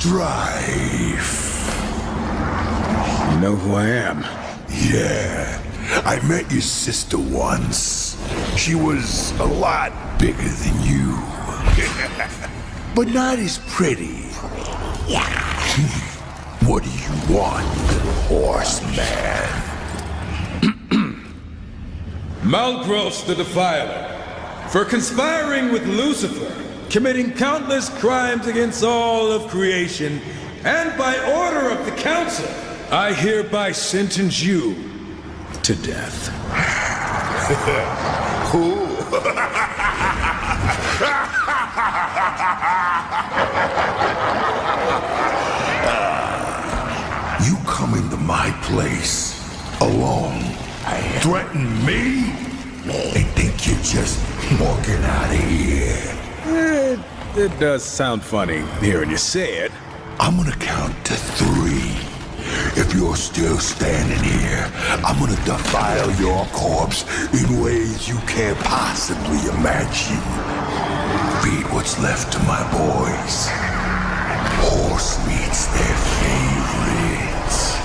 strife. You know who I am? Yeah, I met your sister once. She was a lot bigger than you. But not as pretty. What do you want, horseman? Malgros the Defiler, for conspiring with Lucifer, committing countless crimes against all of creation, and by order of the Council, I hereby sentence you to death. Who? You come into my place alone, threaten me, and think you're just walking out of here. It does sound funny hearing you say it. I'm gonna count to 3. If you're still standing here, I'm gonna defile your corpse in ways you can't possibly imagine. Feed what's left to my boys. Horse meat's their favorites.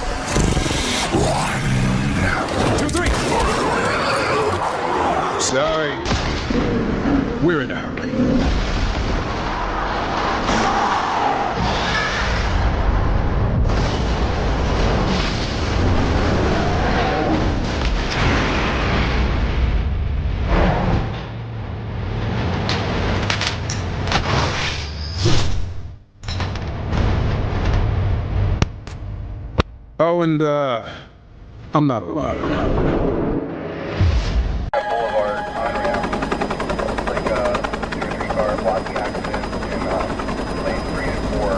1, 2, 3. Sorry. We're in a hurry. Oh, and, I'm not allowed. Boulevard on ramp. Like a 2-3 car blocking accident in lane 3 and 4.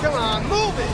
Come on, move it!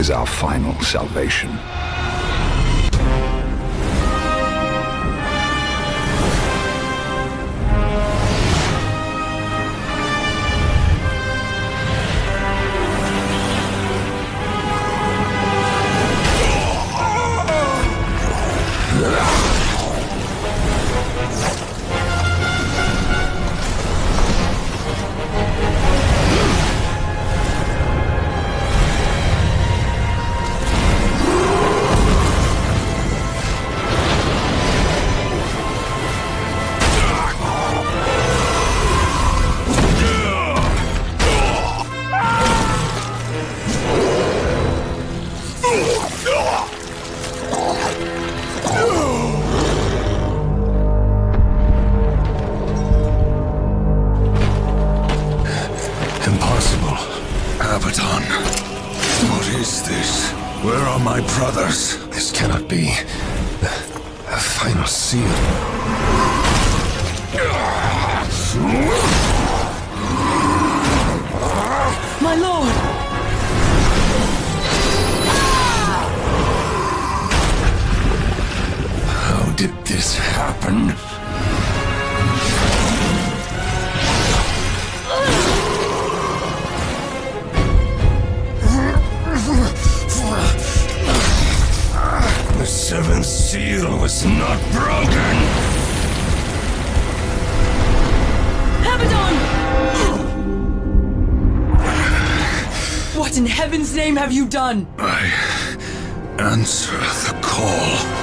is our final salvation. Impossible. Abaddon. What is this? Where are my brothers? This cannot be. The final seal. My lord! How did this happen? The seventh seal was not broken! Abaddon! What in heaven's name have you done? I answer the call.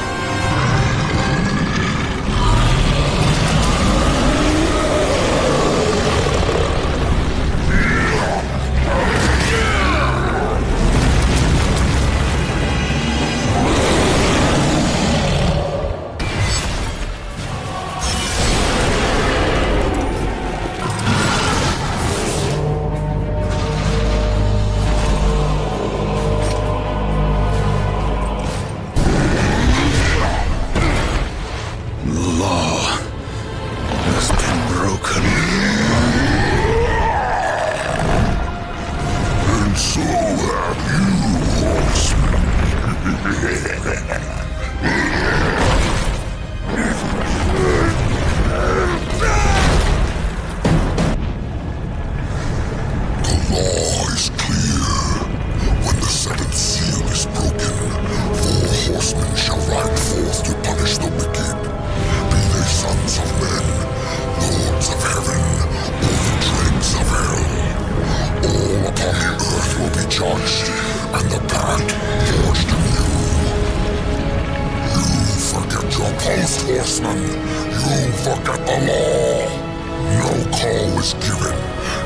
Horseman, you forget the law. No call was given,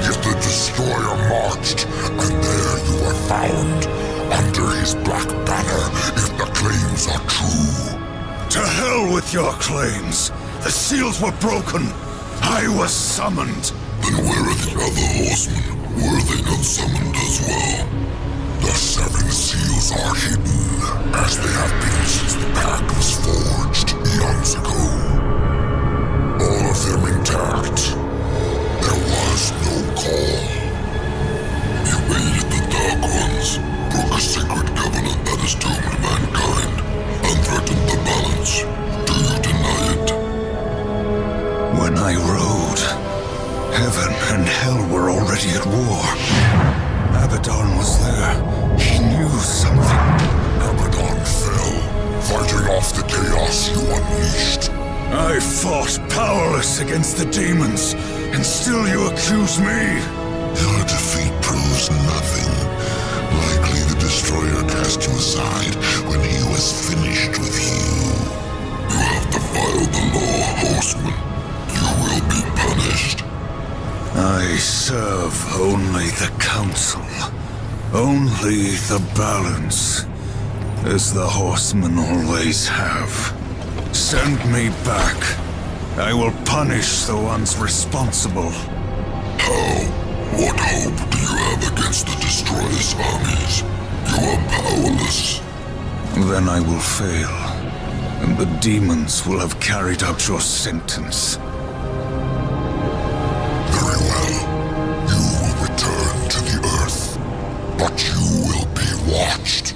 yet the destroyer marched, and there you were found, under his black banner, if the claims are true. To hell with your claims. The seals were broken. I was summoned. Then where are the other horsemen? Were they not summoned as well? The seven seals are hidden, as they have been since the pact was forged eons ago. All of them intact. There was no call. You aided the Dark Ones, broke a sacred covenant that has doomed mankind, and threatened the balance. Do you deny it? When I rode, heaven and hell were already at war. Abaddon was there. He knew something. Abaddon fell, fighting off the chaos you unleashed. I fought powerless against the demons, and still you accuse me? Your defeat proves nothing. Likely the Destroyer cast you aside when he was finished with you. You have defiled the law, Horseman. You will be punished. I serve only the Council. Only the balance. As the Horsemen always have. Send me back. I will punish the ones responsible. How? What hope do you have against the Destroyer's armies? You are powerless. Then I will fail, and the demons will have carried out your sentence. Very well. You will return to the Earth, but you will be watched.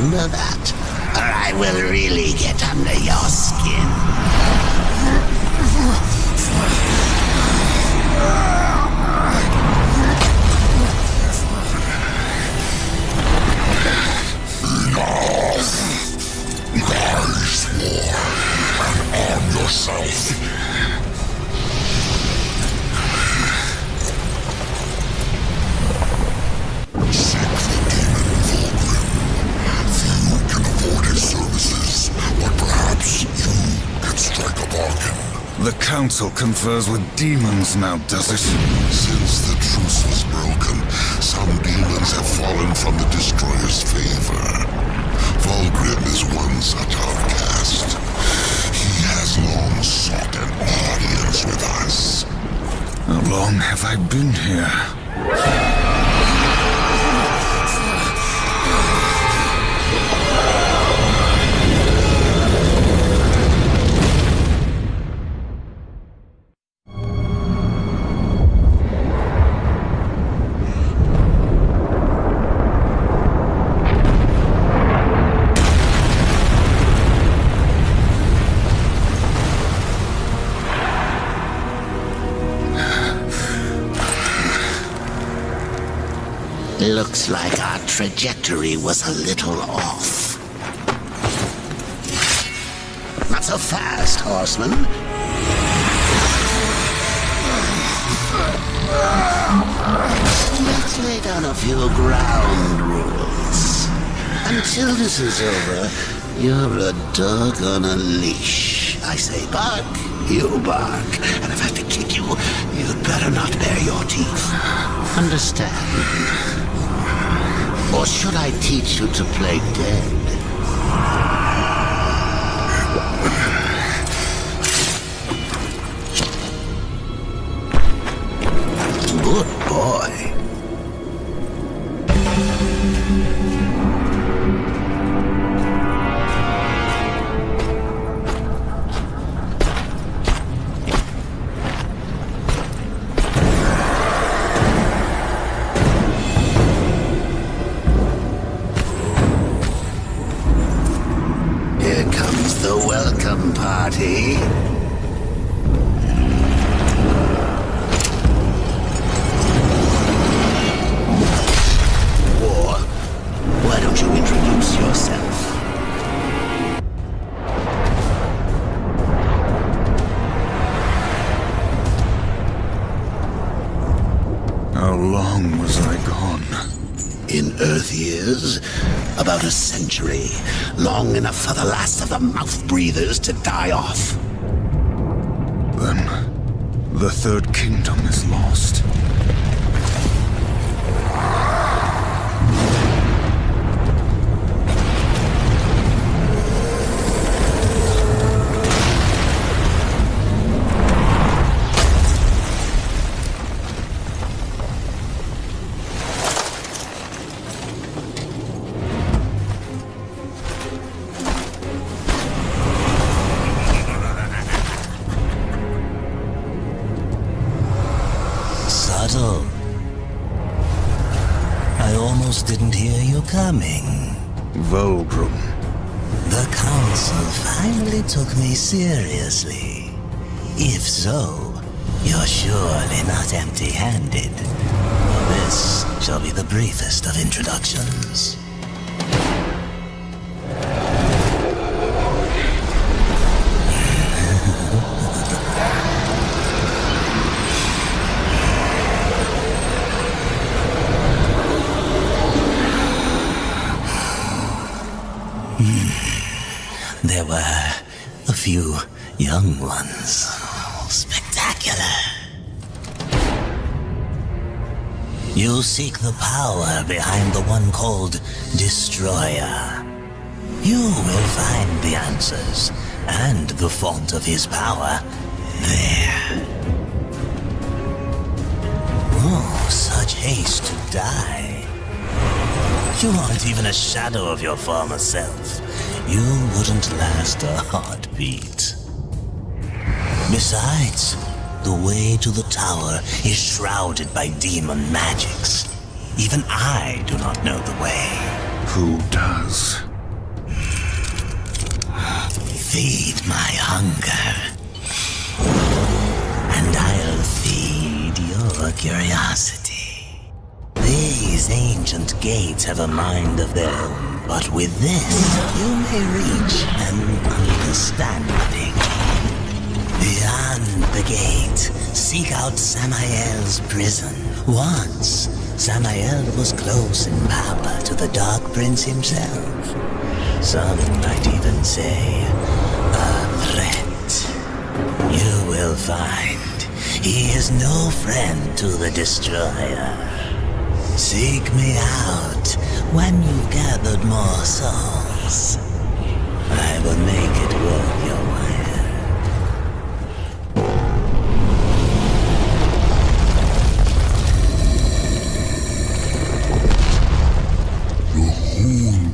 Remember that, or I will really get under your skin. Rise, war, and arm yourself. Seek the demon Vulgrim. Few can afford his services, but perhaps you can strike a bargain. The Council confers with demons now, does it? Since the truce was broken, some demons have fallen from the Destroyer's favor. Vulgrim is one such outcast. He has long sought an audience with us. How long have I been here? Looks like our trajectory was a little off. Not so fast, horseman. Let's lay down a few ground rules. Until this is over, you're a dog on a leash. I say bark, you bark. And if I have to kick you, you'd better not bare your teeth. Understand? Or should I teach you to play dead? Good boy. Welcome party. War, why don't you introduce yourself? How long was I gone? In Earth years, about a century. Long enough for the last of the mouth-breathers to die off. Then, the Third Kingdom is lost. Subtle. I almost didn't hear you coming. Vulgrim. The Council finally took me seriously. If so, you're surely not empty-handed. This shall be the briefest of introductions. There were a few young ones. Spectacular. You seek the power behind the one called Destroyer. You will find the answers and the font of his power there. Oh, such haste to die. You aren't even a shadow of your former self. You wouldn't last a heartbeat. Besides, the way to the tower is shrouded by demon magics. Even I do not know the way. Who does? feed my hunger. And I'll feed your curiosity. These ancient gates have a mind of their own, but with this, you may reach an understanding. Beyond the gate, seek out Samael's prison. Once, Samael was close in power to the Dark Prince himself. Some might even say, a threat. You will find he is no friend to the Destroyer. Seek me out when you've gathered more souls. I will make it worth your while.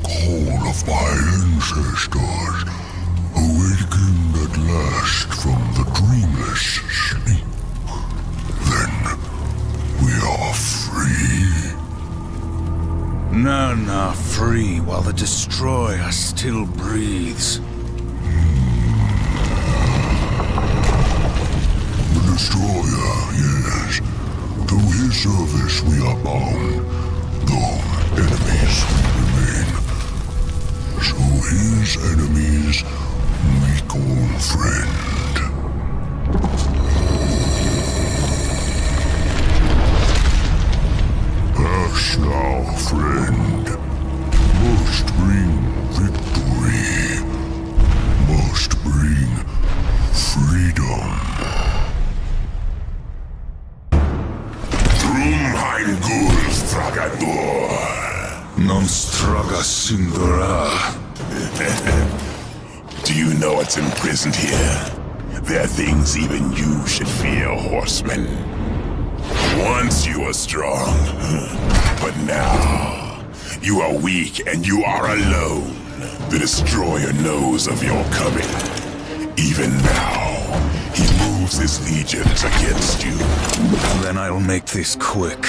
Call of my ancestors, awakened at last from the dreamless sleep. Then we are free. None are free while the Destroyer still breathes. The Destroyer, yes. To his service we are bound, though enemies we remain. So his enemies we call friend. Pass now, friend. Must bring victory. Must bring freedom. Mein Gulf, Fragador. Non straga singura. Do you know what's imprisoned here? There are things even you should fear, horseman. Once you were strong, but now you are weak and you are alone. The Destroyer knows of your coming. Even now, he moves his legions against you. Then I'll make this quick.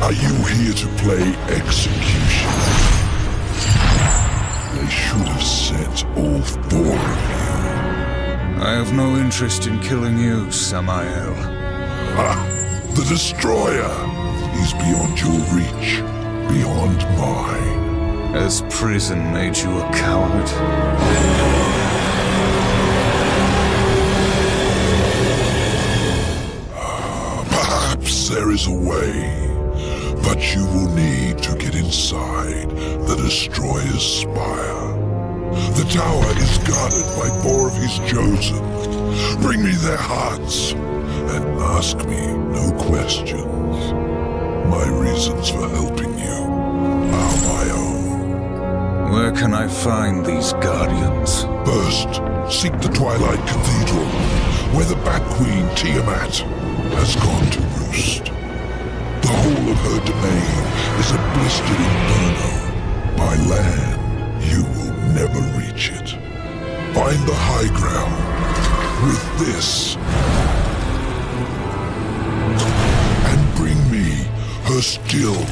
Are you here to play execution? They should have sent all four of you. I have no interest in killing you, Samael. The Destroyer! He's beyond your reach, beyond mine. Has prison made you a coward? Perhaps there is a way. But you will need to get inside the Destroyer's spire. The tower is guarded by four of his chosen. Bring me their hearts, and ask me no questions. My reasons for helping you are my own. Where can I find these guardians? First, seek the Twilight Cathedral, where the Bat Queen Tiamat has gone to roost. The whole of her domain is a blistered inferno. By land, you will never reach it. Find the high ground with this. And bring me her still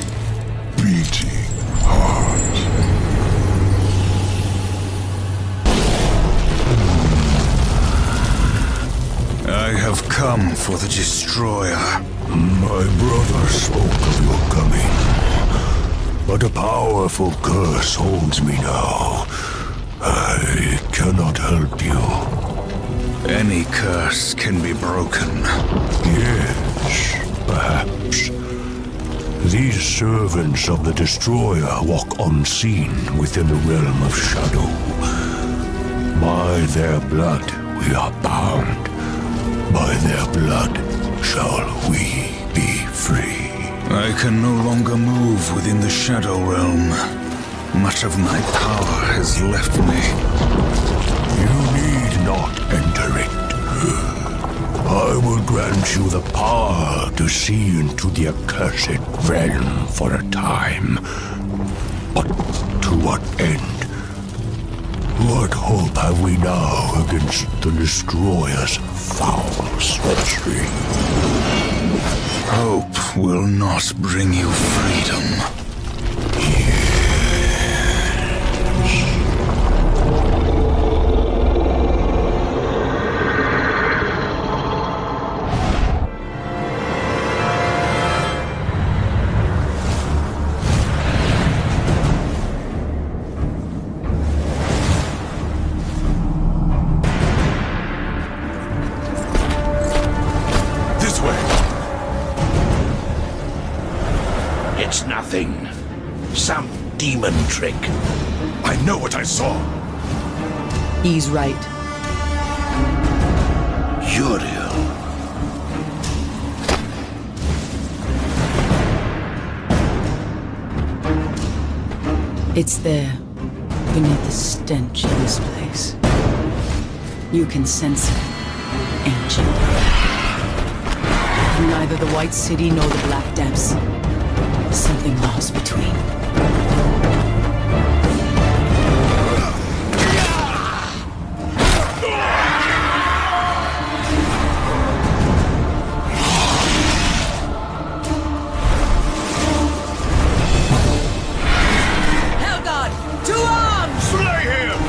beating heart. I have come for the Destroyer. My brother spoke of your coming, but a powerful curse holds me now. I cannot help you. Any curse can be broken. Yes, perhaps. These servants of the Destroyer walk unseen within the realm of shadow. By their blood we are bound. By their blood shall we be free. I can no longer move within the Shadow Realm. Much of my power has left me. You need not enter it. I will grant grant you the power to see into the accursed realm for a time. But to what end? What hope have we now against the Destroyer's foul sorcery? Hope will not bring you freedom. It's nothing. Some demon trick. I know what I saw. He's right. Uriel. It's there, beneath the stench of this place. You can sense it, ancient. Neither the White City nor the Black Depths. Something lost between. Hellgod, to arms! Slay him!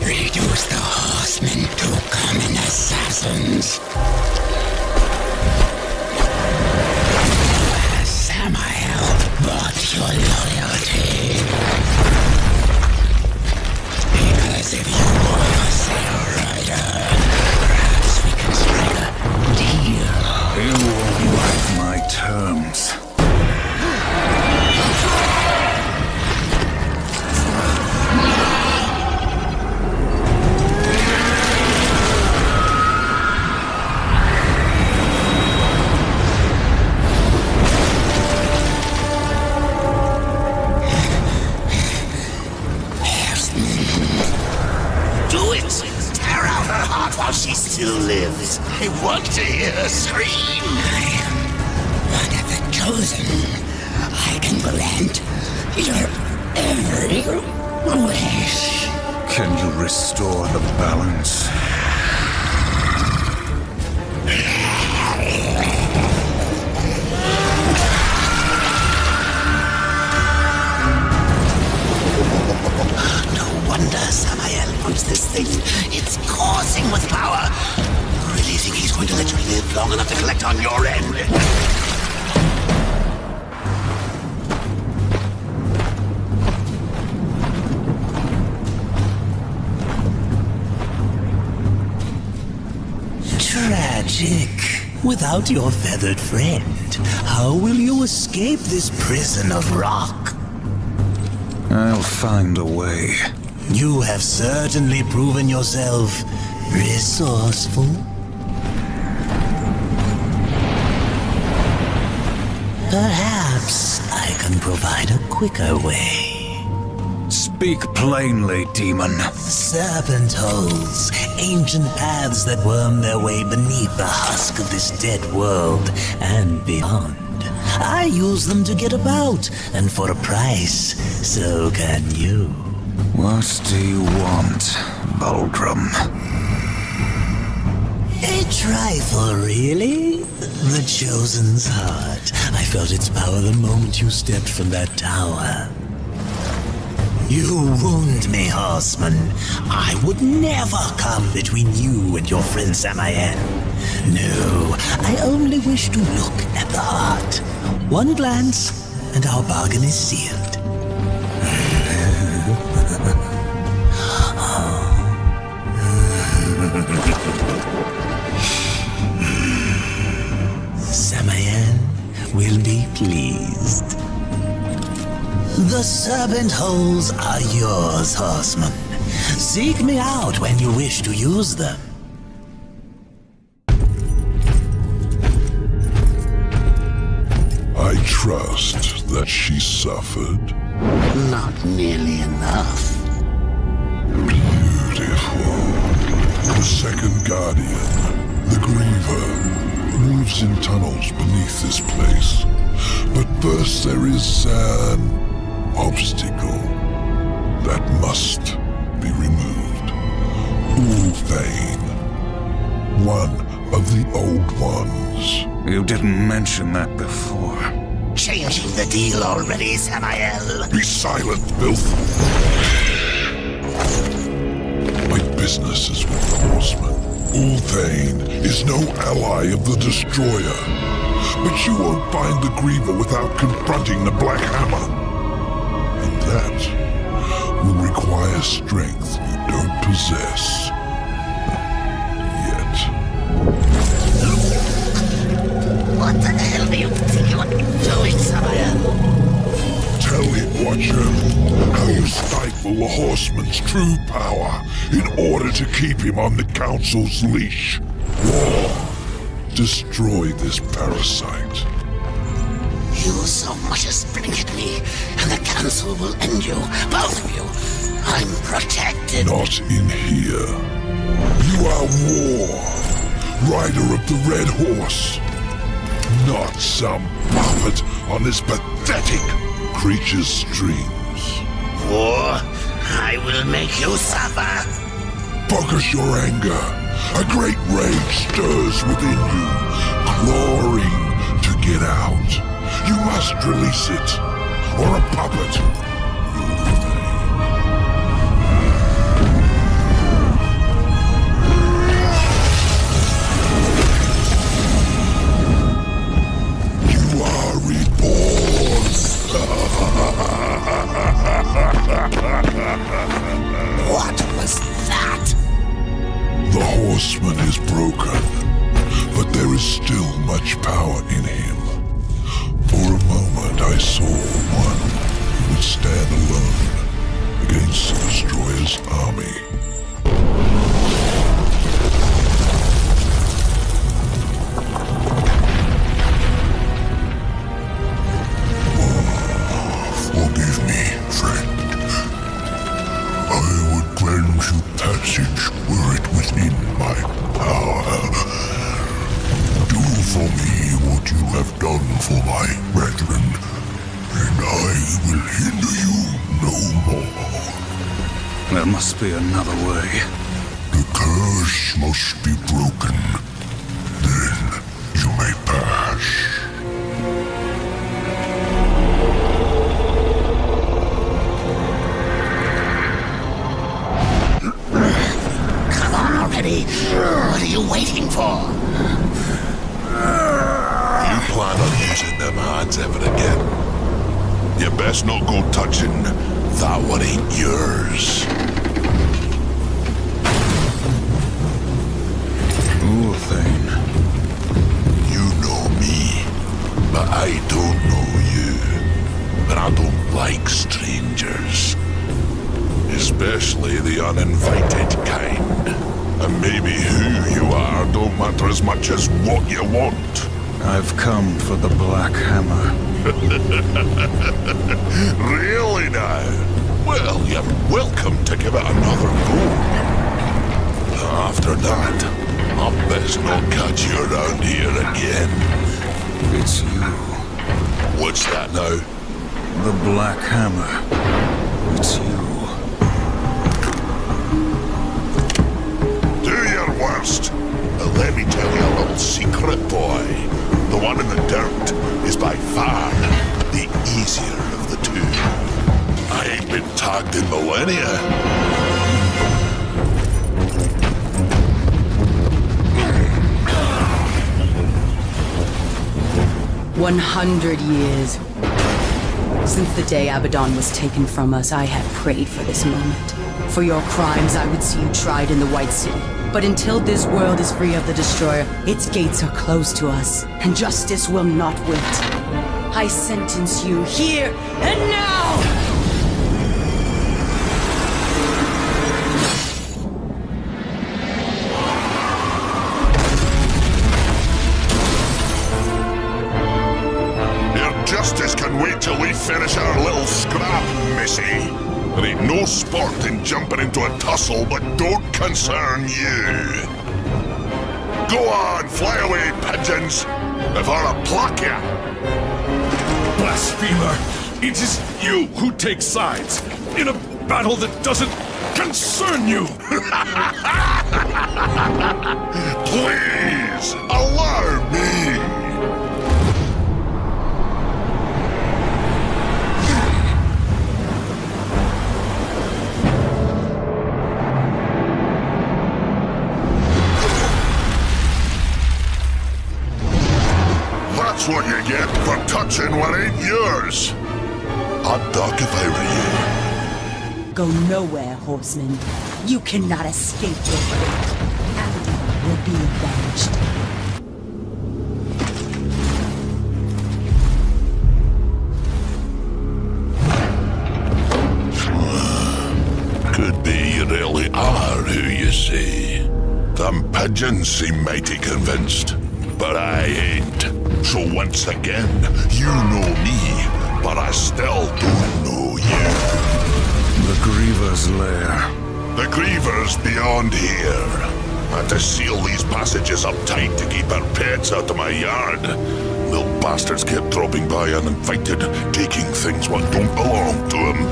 Reduce the horsemen to common assassins. Samael bought your loyalty. Because if you offer Sail Rider, perhaps we can strike a deal. You won't like my terms. While she still lives, I want to hear her scream. I am one of the chosen. I can grant your every wish. Can you restore the balance? No wonder Samael wants this thing. It's coursing with power. You really think he's going to let you live long enough to collect on your end? Tragic. Without your feathered friend, how will you escape this prison of rock? I'll find a way. You have certainly proven yourself resourceful. Perhaps I can provide a quicker way. Speak plainly, demon. Serpent holes, ancient paths that worm their way beneath the husk of this dead world and beyond. I use them to get about, and for a price, so can you. What do you want, Bulgrim? A trifle, really? The Chosen's heart. I felt its power the moment you stepped from that tower. You wound me, horseman. I would never come between you and your friend Samael. No, I only wish to look at the heart. One glance, and our bargain is sealed. Samael will be pleased. The serpent holes are yours, horseman. Seek me out when you wish to use them. I trust that she suffered. Not nearly enough. Beautiful. The second guardian, the Griever, moves in tunnels beneath this place. But first there is an obstacle that must be removed. Ulthane, one of the old ones. You didn't mention that before. Changing the deal already, Samael. Be silent, filth. My business is with the horseman. Ulthane is no ally of the Destroyer. But you won't find the Griever without confronting the Black Hammer. And that will require strength you don't possess. Yet. What the hell do you think you're doing, Samael? Tell him, Watcher, how you stifle the Horseman's true power in order to keep him on the Council's leash. Or destroy this parasite. You so much as blink at me, and the Council will end you, both of you. I'm protected. Not in here. You are War, rider of the Red Horse. Not some puppet on this pathetic creature's strings. War, I will make you suffer. Focus your anger. A great rage stirs within you, clawing to get out. You must release it, or a puppet will remain. You are reborn. What was that? The Horseman is broken, but there is still much power in him. For a moment I saw one who would stand alone against the Destroyer's army. Forgive me, friend. I would grant you passage were it within my power. Do for me what you have done for my brethren, and I will hinder you no more. There must be another way. The curse must be broken. Then you may pass. Come on already. What are you waiting for? You plan on using them hands ever again? You best not go touching that one ain't yours. Ulthane. You know me, but I don't know you. And I don't like strangers. Especially the uninvited kind. And maybe who you are don't matter as much as what you want. I've come for the Black Hammer. Really now? Well, you're welcome to give it another go. After that, I best not catch you around here again. It's you. What's that now? The Black Hammer. It's you. Do your worst. But let me tell you a little secret, boy. The one in the dirt is by far the easier of the two. I ain't been tagged in millennia. 100 years. Since the day Abaddon was taken from us, I have prayed for this moment. For your crimes, I would see you tried in the White City, But until this world is free of the Destroyer, its gates are closed to us, and justice will not wait. I sentence you here and now! Justice can wait till we finish our little scrap, missy. There ain't no sport in jumping into a tussle that don't concern you. Go on, fly away, pigeons, before I pluck ya. Blasphemer! It is you who take sides in a battle that doesn't concern you! Please, allow me. That's what you get for touching what ain't yours. I'd duck if I were you. Go nowhere, horseman. You cannot escape your fate. Abaddon will be avenged. Could be you really are who you say. Them pigeons seem mighty convinced, but I ain't. So once again, you know me, but I still don't know you. The Griever's lair. The Griever's beyond here. Had to seal these passages up tight to keep our pets out of my yard. Little bastards kept dropping by uninvited, taking things what don't belong to them.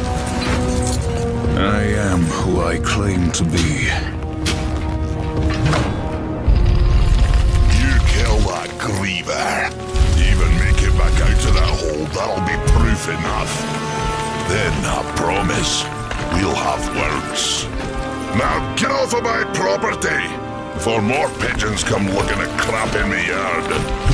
I am who I claim to be. You kill that Griever. Even make it back out to that hole, that'll be proof enough. Then, I promise, we'll have words. Now get off of my property, before more pigeons come looking at crap in my yard.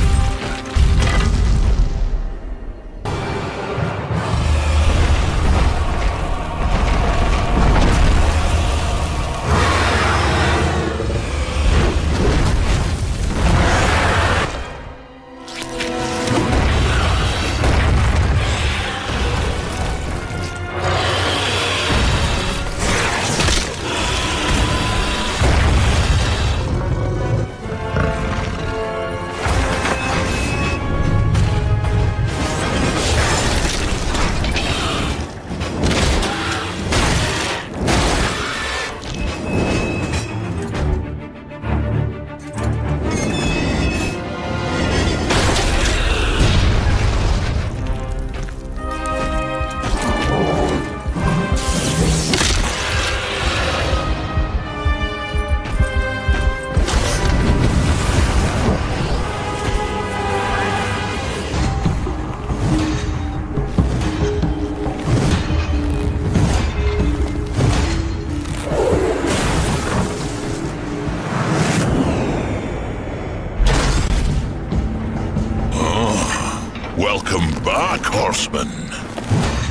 Welcome back, horseman.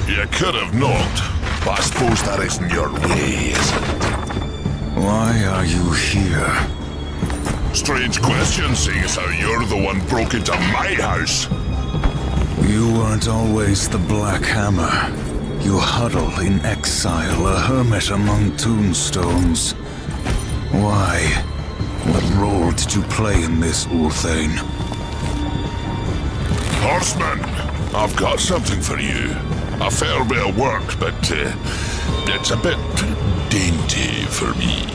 You could have knocked, but I suppose that isn't your way, is it? Why are you here? Strange question, seeing as how you're the one broke into my house. You weren't always the Black Hammer. You huddle in exile, a hermit among tombstones. Why? What role did you play in this, Ulthane? Horseman, I've got something for you. A fair bit of work, but it's a bit dainty for me.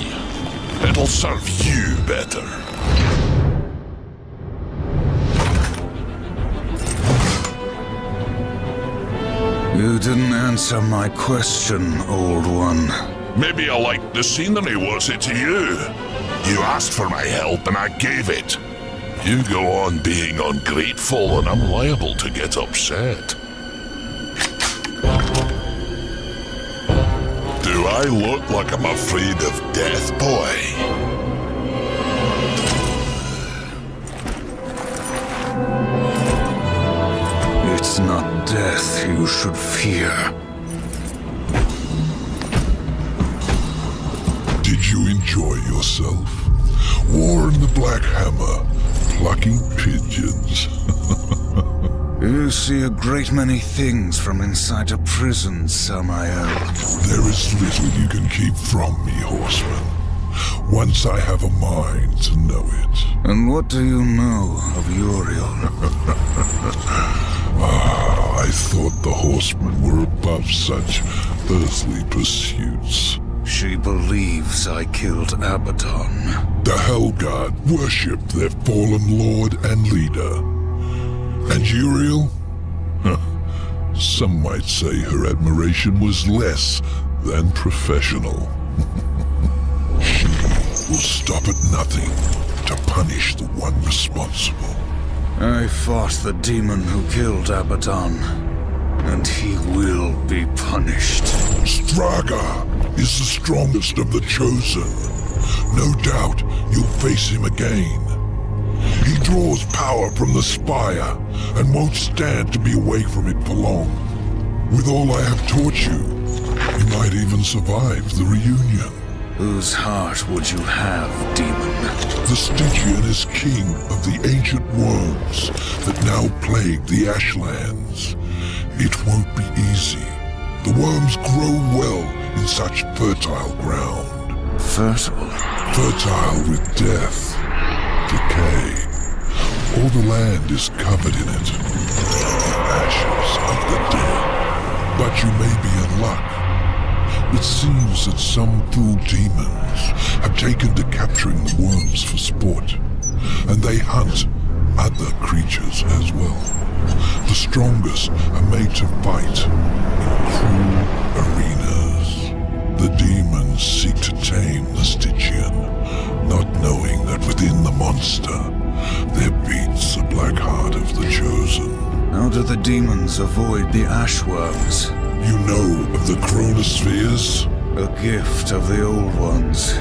It'll serve you better. You didn't answer my question, old one. Maybe I liked the scenery, was it to you? You asked for my help and I gave it. You go on being ungrateful and I'm liable to get upset. Do I look like I'm afraid of death, boy? It's not death you should fear. Did you enjoy yourself? War in the Black Hammer, plucking pigeons. You see a great many things from inside a prison, Samael. There is little you can keep from me, horseman. Once I have a mind to know it. And what do you know of Uriel? I thought the horsemen were above such earthly pursuits. She believes I killed Abaddon. The Hellguard worshipped their fallen lord and leader. And Uriel? Some might say her admiration was less than professional. She will stop at nothing to punish the one responsible. I fought the demon who killed Abaddon, and he will be punished. Straga is the strongest of the Chosen. No doubt you'll face him again. He draws power from the spire and won't stand to be away from it for long. With all I have taught you, you might even survive the reunion. Whose heart would you have, demon? The Stygian is king of the ancient worms that now plague the Ashlands. It won't be easy. The worms grow well in such fertile ground. Fertile? Fertile with death, decay. All the land is covered in it. The ashes of the dead. But you may be in luck. It seems that some fool demons have taken to capturing the worms for sport, and they hunt other creatures as well. The strongest are made to fight in cruel arenas. The demons seek to tame the Stygian, not knowing that within the monster there beats the black heart of the Chosen. How do the demons avoid the ashworms? You know of the chronospheres? A gift of the old ones.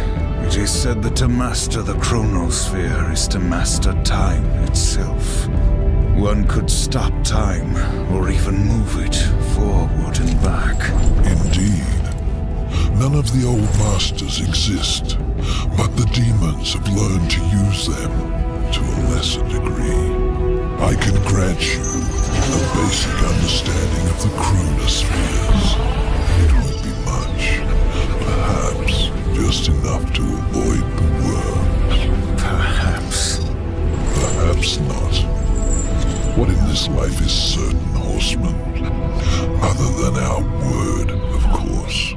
It is said that to master the chronosphere is to master time itself. One could stop time, or even move it forward and back. Indeed. None of the old masters exist, but the demons have learned to use them to a lesser degree. I can grant you a basic understanding of the chronospheres. It won't be much. Perhaps just enough to avoid the worms. Perhaps. Perhaps not. What in this life is certain, horseman? Other than our word, of course.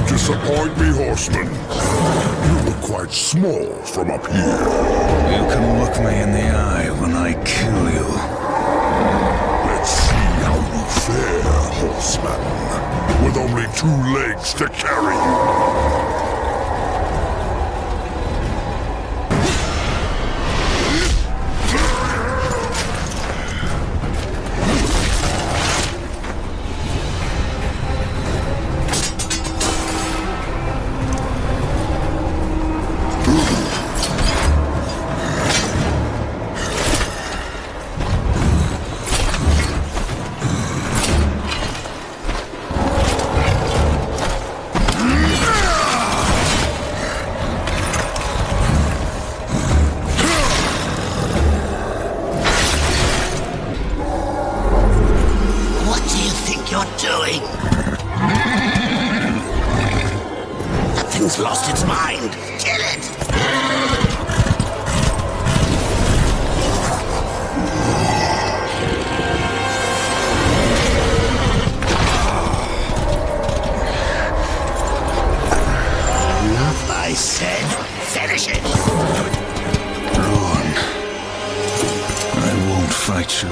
Disappoint me, horseman. You look quite small from up here. You can look me in the eye when I kill you. Let's see how you fare, horseman. With only 2 legs to carry you. Lost its mind. Kill it! fight you.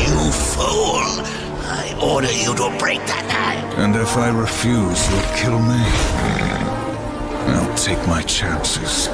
You fool! I order you to break that knife! And if I refuse, you'll kill me. I'll take my chances.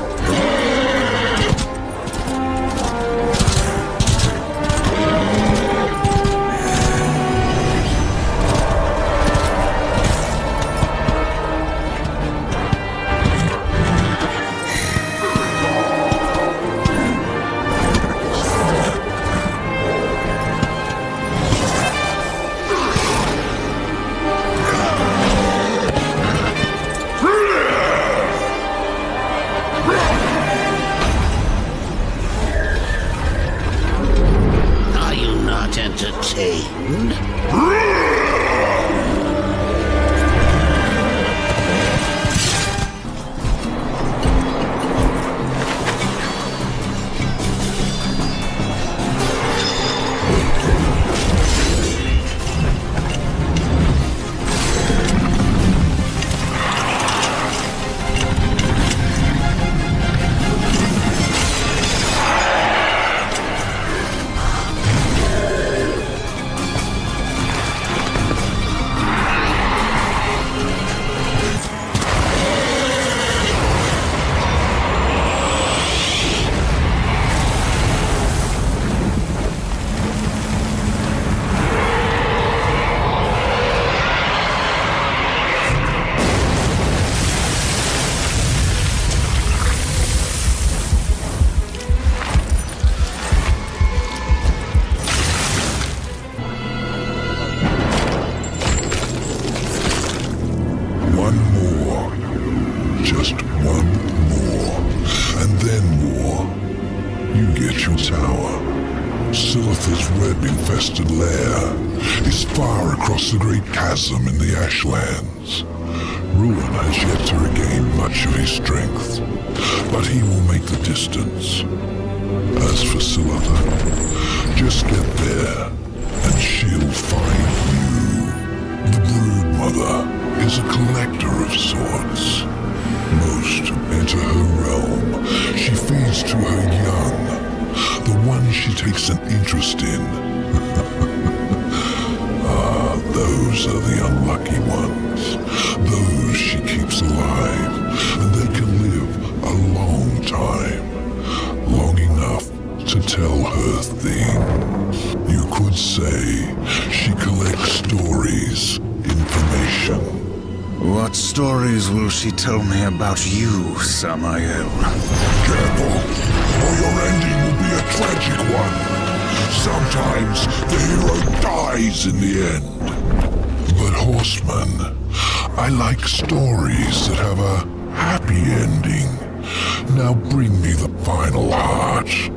Are you not entertained? One more. Just one more. And then more. You get your tower. Silith's web-infested lair is far across the great chasm in the Ashlands. Ruin has yet to regain much of his strength, but he will make the distance. As for Silitha, just get there, and she'll find you. The Broodmother is a collector of sorts. Most enter her realm. She feeds to her young, the one she takes an interest in. Those are the unlucky ones. Those she keeps alive, and they can live a long time. Long enough to tell her things. You could say she collects stories, information. What stories will she tell me about you, Samael? Careful, or your ending will be a tragic one. Sometimes the hero dies in the end. But Horseman, I like stories that have a happy ending. Now bring me the final heart.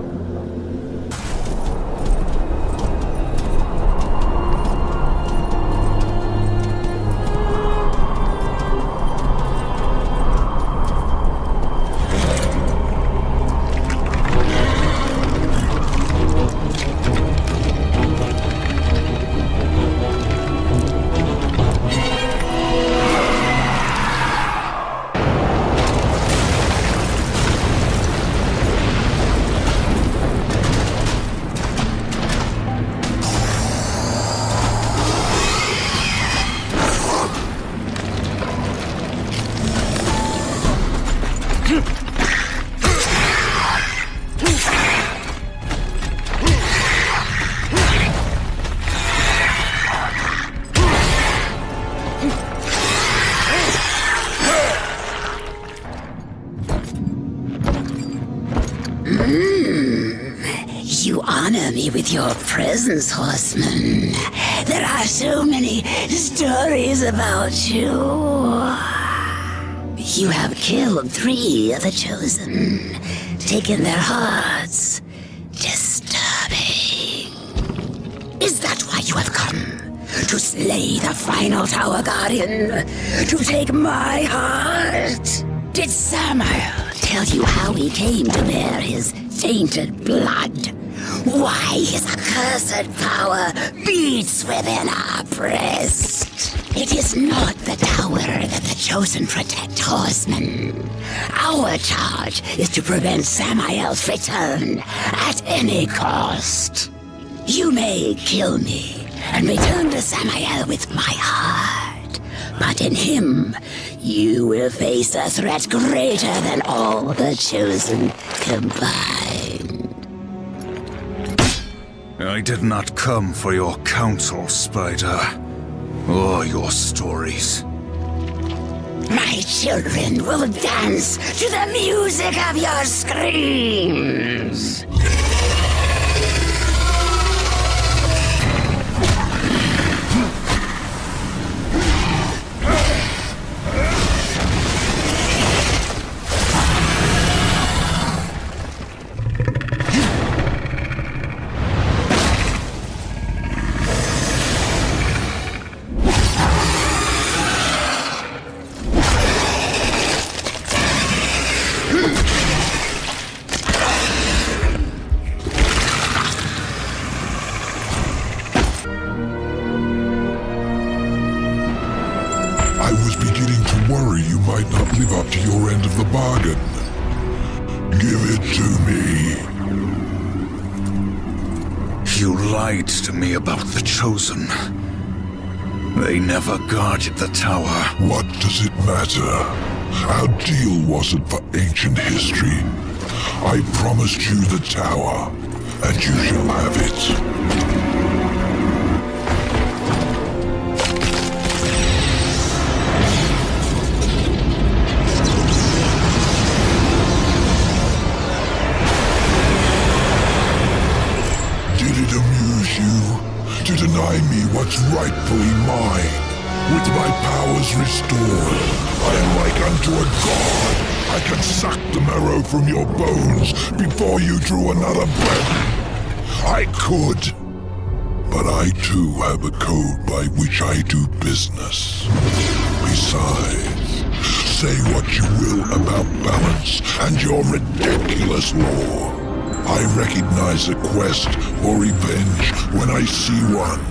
You honor me with your presence, Horseman. There are so many stories about you. You have killed 3 of the Chosen, taken their hearts. Disturbing. Is that why you have come? To slay the final Tower Guardian? To take my heart? Did Samael tell you how he came to bear his tainted blood? Why his accursed power beats within our breast? It is not the tower that the Chosen protect, horsemen. Our charge is to prevent Samael's return at any cost. You may kill me and return to Samael with my heart, but in him, you will face a threat greater than all the Chosen combined. I did not come for your counsel, Spider, or your stories. My children will dance to the music of your screams. I was beginning to worry you might not live up to your end of the bargain. Give it to me. You lied to me about the Chosen. They never guarded the tower. What does it matter? Our deal wasn't for ancient history. I promised you the tower, and you shall have it. Did it amuse you to deny me what's rightfully mine? With my powers restored, I am like unto a god. I can suck the marrow from your bones before you drew another breath. I could, but I too have a code by which I do business. Besides, say what you will about balance and your ridiculous law. I recognize a quest for revenge when I see one,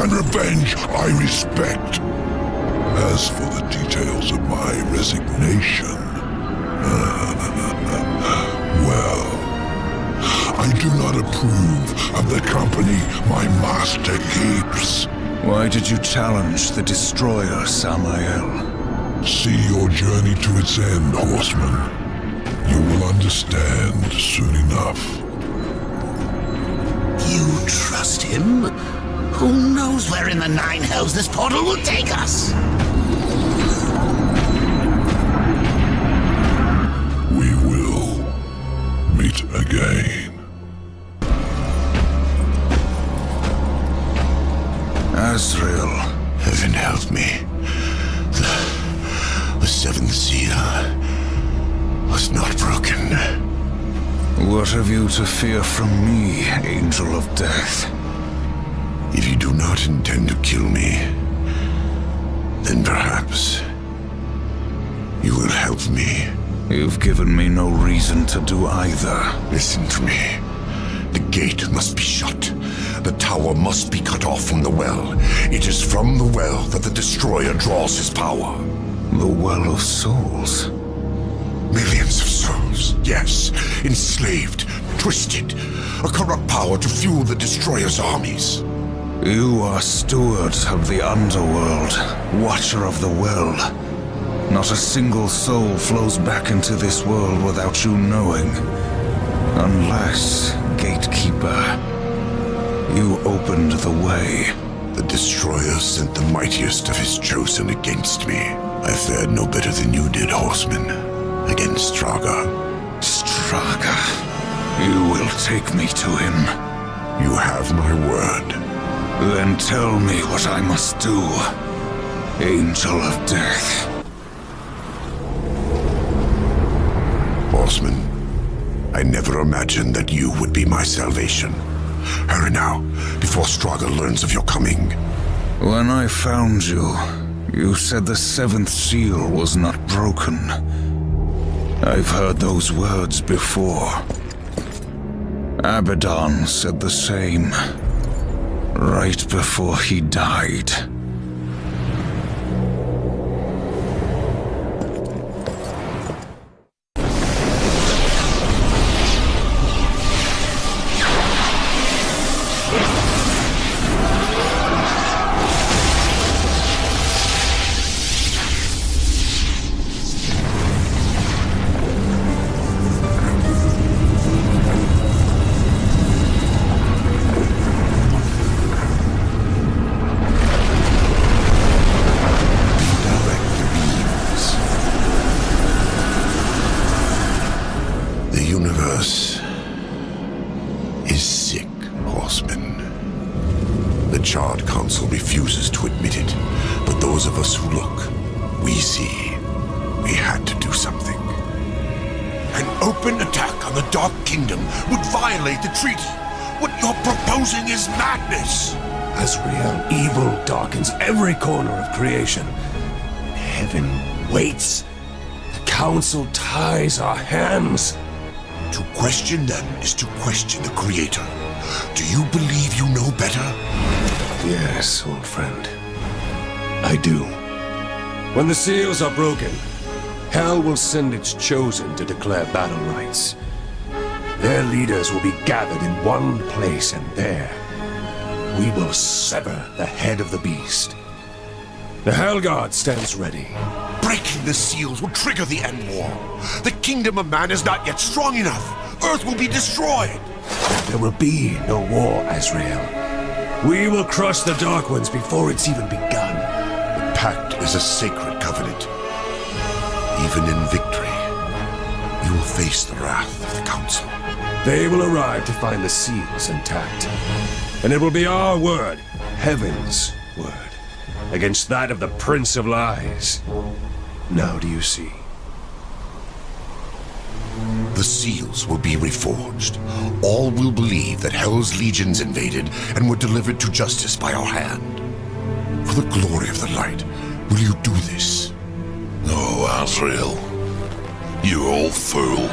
and revenge I respect. As for the details of my resignation, well, I do not approve of the company my master keeps. Why did you challenge the Destroyer, Samael? See your journey to its end, horseman. You will understand soon enough. You trust him? Who knows where in the nine hells this portal will take us? We will meet again. Azrael. Heaven help me. The seventh seal was not broken. What have you to fear from me, Angel of Death? If you do not intend to kill me, then perhaps you will help me. You've given me no reason to do either. Listen to me. The gate must be shut. The tower must be cut off from the well. It is from the well that the Destroyer draws his power. The Well of Souls? Millions of souls, yes. Enslaved, twisted. A corrupt power to fuel the Destroyer's armies. You are steward of the underworld, watcher of the well. Not a single soul flows back into this world without you knowing. Unless, Gatekeeper, you opened the way. The Destroyer sent the mightiest of his chosen against me. I fared no better than you did, horseman. Against Straga. Straga? You will take me to him. You have my word. Then tell me what I must do, Angel of Death. Horseman, I never imagined that you would be my salvation. Hurry now, before Straga learns of your coming. When I found you, you said the seventh seal was not broken. I've heard those words before. Abaddon said the same, right before he died. We had to do something. An open attack on the Dark Kingdom would violate the treaty. What you're proposing is madness. Azrael, evil darkens every corner of creation. Heaven waits. The Council ties our hands. To question them is to question the Creator. Do you believe you know better? Yes, old friend. I do. When the seals are broken, Hell will send its chosen to declare battle rights. Their leaders will be gathered in one place, and there we will sever the head of the beast. The Hellguard stands ready. Breaking the seals will trigger the end war. The kingdom of man is not yet strong enough. Earth will be destroyed. There will be no war, Azrael. We will crush the Dark Ones before it's even begun. The pact is a sacred covenant. Even in victory, you will face the wrath of the Council. They will arrive to find the seals intact. And it will be our word, Heaven's word, against that of the Prince of Lies. Now do you see? The seals will be reforged. All will believe that Hell's legions invaded and were delivered to justice by our hand. For the glory of the light, will you do this? Oh, Azrael. You old fool.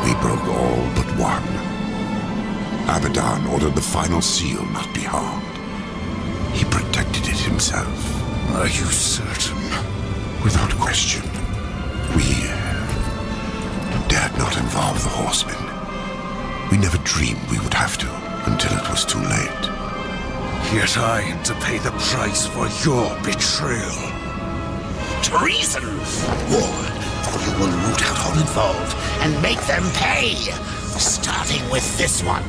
We broke all but one. Abaddon ordered the final seal not be harmed. He protected it himself. Are you certain? Without question. We dared not involve the Horsemen. We never dreamed we would have to, until it was too late. Yet I am to pay the price for your betrayal. Treason! Ward, for you will root out all involved and make them pay! Starting with this one.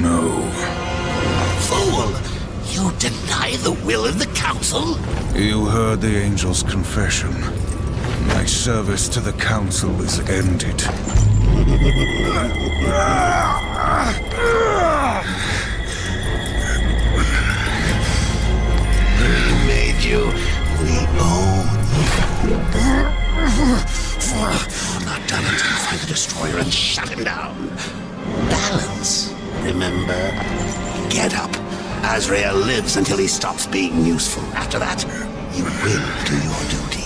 No. Fool! You deny the will of the Council? You heard the Angel's confession. My service to the Council is ended. We made you. We own you. We're not done until you find the Destroyer and shut him down. Balance, remember? Get up. Azrael lives until he stops being useful. After that, you will do your duty.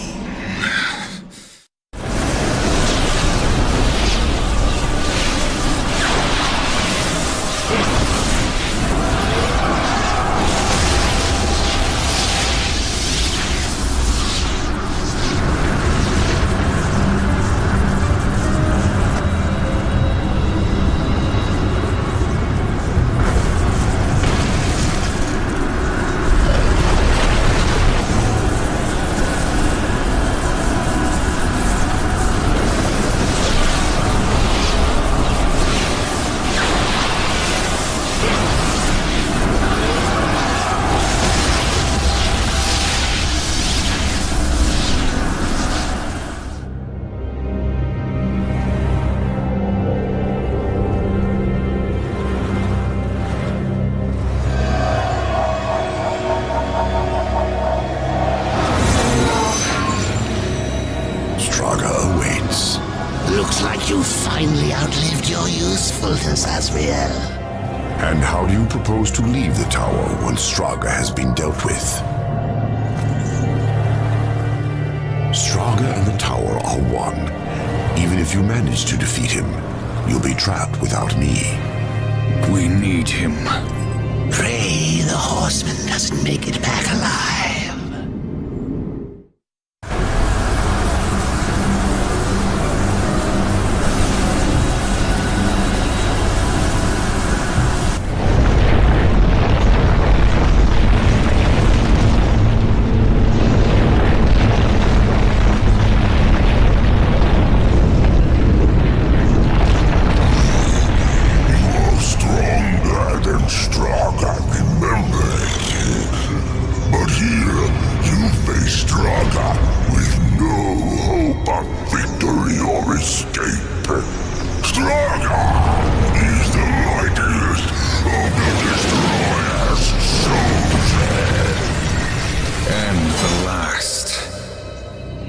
Looks like you finally outlived your usefulness, Azrael. And how do you propose to leave the tower once Straga has been dealt with? Straga and the tower are one. Even if you manage to defeat him, you'll be trapped without me. We need him. Pray the Horseman doesn't make it back alive.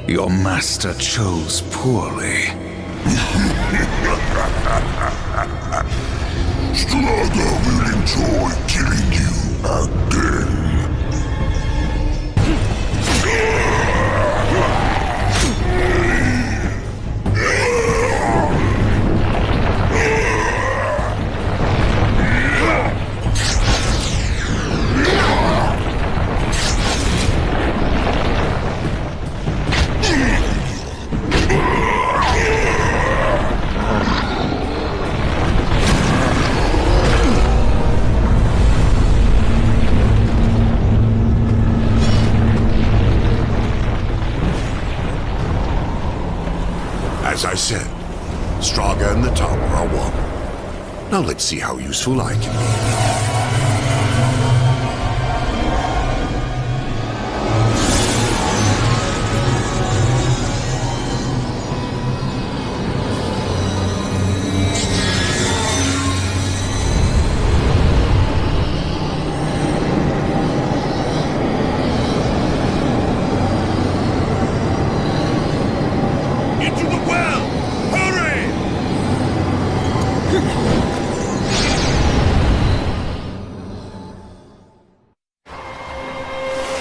Your master chose poorly. Strahd will enjoy killing you again. As I said, Straga and the tower are one. Now let's see how useful I can be.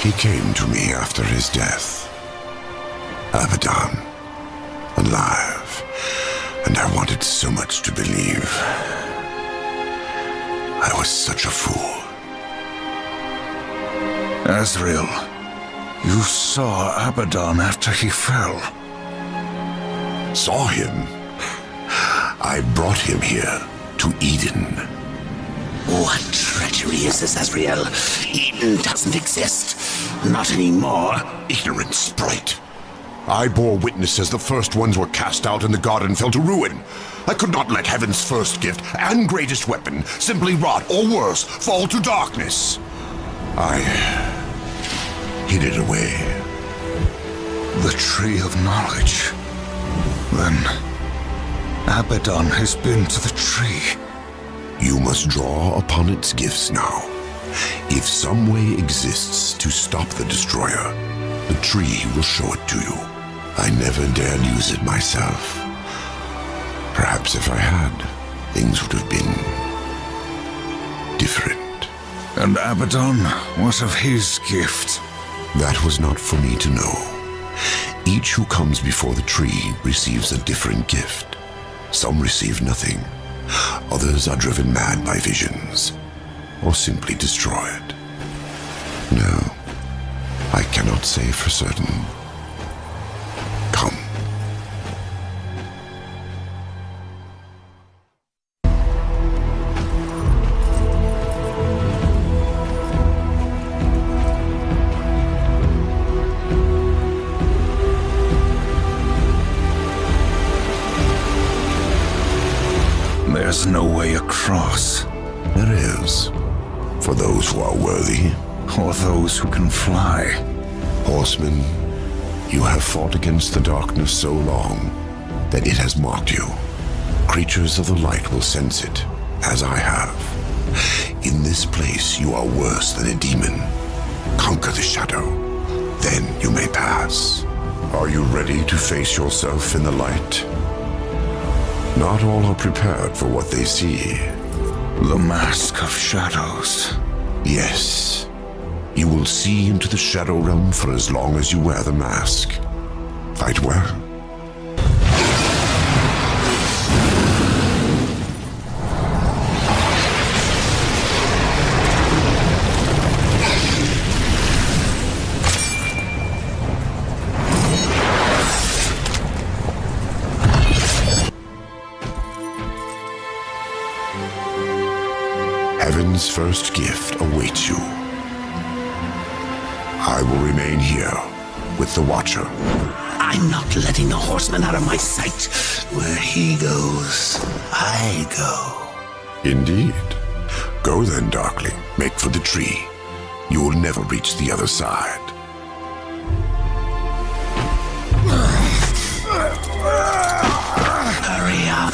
He came to me after his death. Abaddon, alive, and I wanted so much to believe. I was such a fool. Azrael, you saw Abaddon after he fell. Saw him? I brought him here to Eden. What treachery is this, Azrael? Eden doesn't exist. Not anymore. Ignorant sprite. I bore witness as the first ones were cast out and the garden fell to ruin. I could not let heaven's first gift and greatest weapon simply rot, or worse, fall to darkness. I hid it away. The Tree of Knowledge. Then, Abaddon has been to the tree. You must draw upon its gifts now. If some way exists to stop the Destroyer, the tree will show it to you. I never dared use it myself. Perhaps if I had, things would have been different. And Abaddon, what of his gift? That was not for me to know. Each who comes before the tree receives a different gift. Some receive nothing. Others are driven mad by visions, or simply destroyed. No, I cannot say for certain. Come. There's no way across. There is. For those who are worthy. Or those who can fly. Horsemen, you have fought against the darkness so long that it has mocked you. Creatures of the light will sense it, as I have. In this place, you are worse than a demon. Conquer the shadow, then you may pass. Are you ready to face yourself in the light? Not all are prepared for what they see. The mask of shadows. Yes. You will see into the shadow realm for as long as you wear the mask. Fight well. Heaven's first gift awaits you. I will remain here with the Watcher. I'm not letting the horseman out of my sight. Where he goes, I go. Indeed. Go then, Darkling. Make for the tree. You will never reach the other side. Hurry up.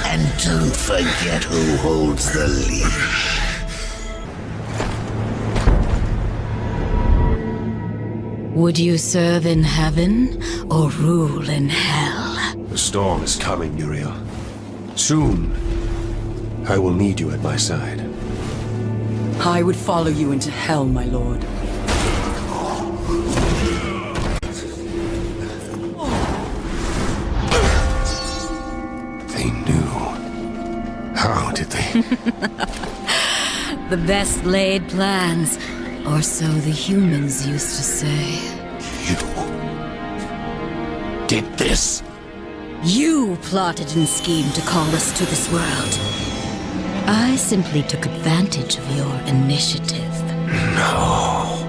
And don't forget who holds the leash. Would you serve in heaven or rule in hell? The storm is coming, Uriel. Soon, I will need you at my side. I would follow you into hell, my lord. They knew. How did they? The best laid plans, or so the humans used to say. You did this? You plotted and schemed to call us to this world. I simply took advantage of your initiative. No.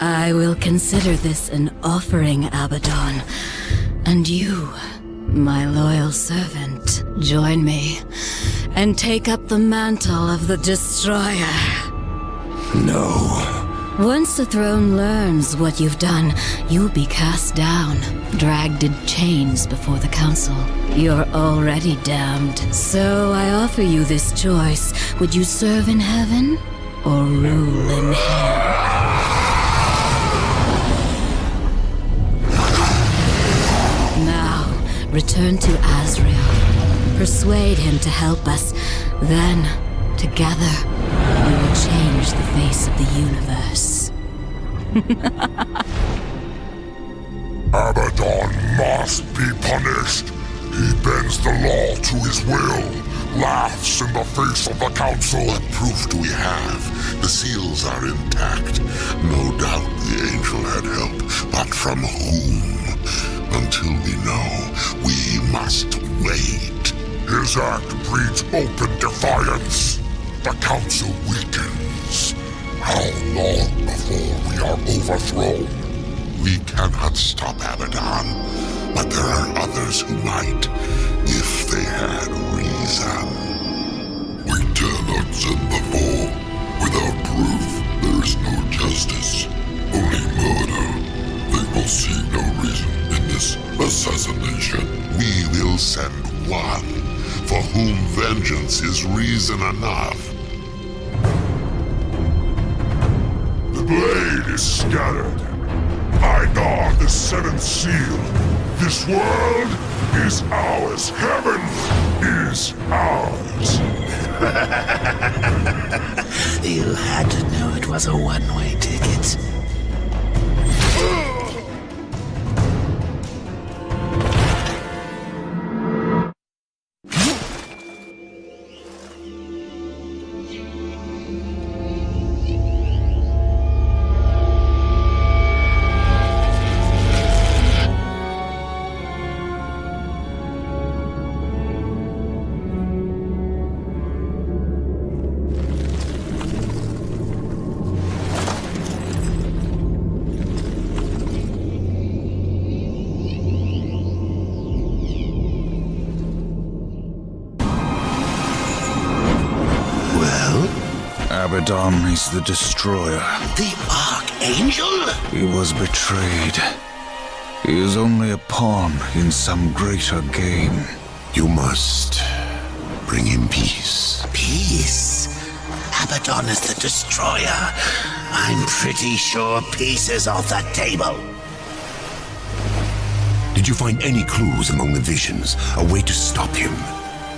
I will consider this an offering, Abaddon. And you, my loyal servant, join me and take up the mantle of the Destroyer. No. Once the throne learns what you've done, you'll be cast down, dragged in chains before the council. You're already damned, so I offer you this choice. Would you serve in heaven or rule in hell? Now, return to Azrael. Persuade him to help us. Then, together, we will change the face of the universe. Abaddon must be punished. He bends the law to his will, laughs in the face of the council. What proof do we have? The seals are intact. No doubt the angel had help, but from whom? Until we know, we must wait. His act breeds open defiance. The council weakens. How long before we are overthrown? We cannot stop Abaddon, but there are others who might, if they had reason. We cannot send the foe. Without proof, there is no justice, only murder. They will see no reason in this assassination. We will send one, for whom vengeance is reason enough. The blade is scattered. I guard the seventh seal. This world is ours. Heaven is ours. You had to know it was a one-way ticket. Abaddon is the Destroyer. The Archangel? He was betrayed. He is only a pawn in some greater game. You must bring him peace. Peace? Abaddon is the Destroyer. I'm pretty sure peace is off the table. Did you find any clues among the visions? A way to stop him?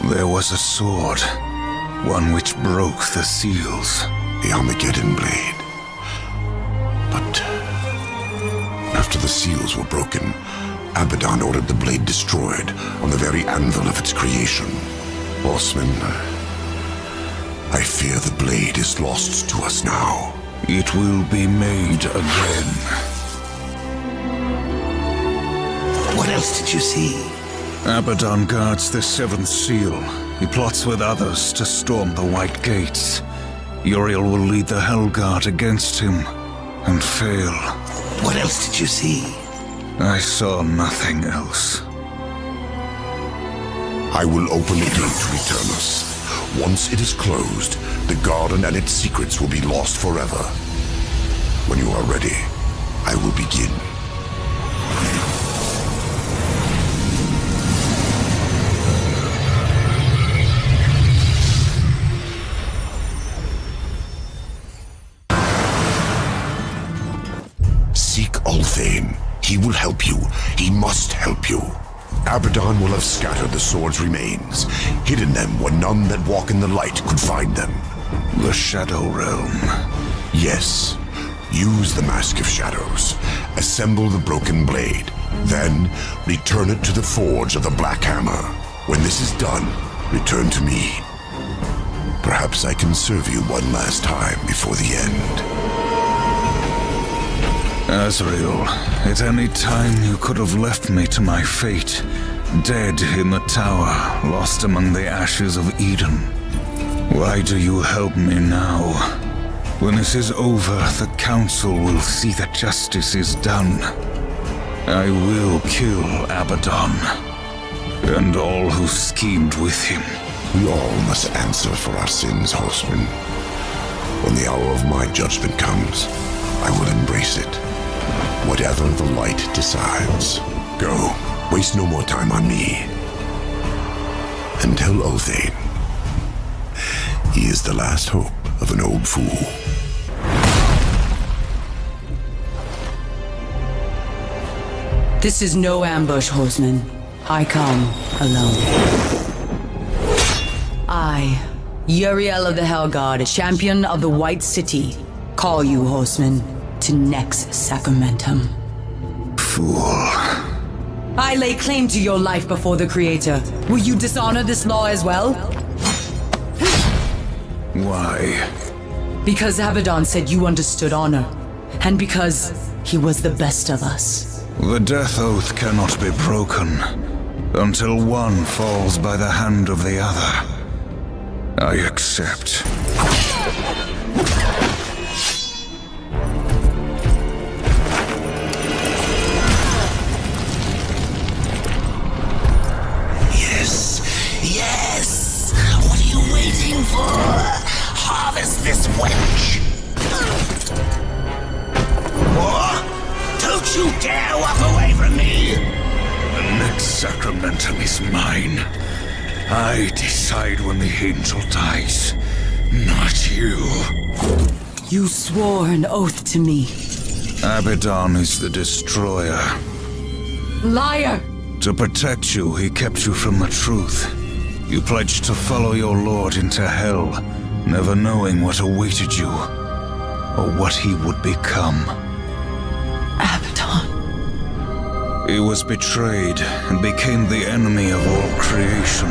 There was a sword. One which broke the seals. The Armageddon blade. But after the seals were broken, Abaddon ordered the blade destroyed on the very anvil of its creation. Horseman, I fear the blade is lost to us now. It will be made again. What else did you see? Abaddon guards the seventh seal. He plots with others to storm the White Gates. Uriel will lead the Hellguard against him and fail. What else did you see? I saw nothing else. I will open the gate to Eternus. Once it is closed, the garden and its secrets will be lost forever. When you are ready, I will begin. Ulthane. He will help you. He must help you. Abaddon will have scattered the sword's remains, hidden them where none that walk in the light could find them. The Shadow Realm. Yes. Use the Mask of Shadows. Assemble the broken blade. Then, return it to the forge of the Black Hammer. When this is done, return to me. Perhaps I can serve you one last time before the end. Azrael, at any time you could have left me to my fate, dead in the tower, lost among the ashes of Eden. Why do you help me now? When this is over, the Council will see that justice is done. I will kill Abaddon, and all who schemed with him. We all must answer for our sins, horseman. When the hour of my judgment comes, I will embrace it. Whatever the light decides. Go. Waste no more time on me. And tell Ulthane he is the last hope of an old fool. This is no ambush, horseman. I come alone. I, Uriel of the Hellguard, champion of the White City, call you, horseman, to Nex Sacramentum. Fool. I lay claim to your life before the Creator. Will you dishonor this law as well? Why? Because Abaddon said you understood honor, and because he was the best of us. The death oath cannot be broken until one falls by the hand of the other. I accept. Yes! What are you waiting for? Harvest this wench! Don't you dare walk away from me! The next sacramentum is mine. I decide when the angel dies, not you. You swore an oath to me. Abaddon is the destroyer. Liar! To protect you, he kept you from the truth. You pledged to follow your lord into hell, never knowing what awaited you, or what he would become. Abaddon. He was betrayed and became the enemy of all creation.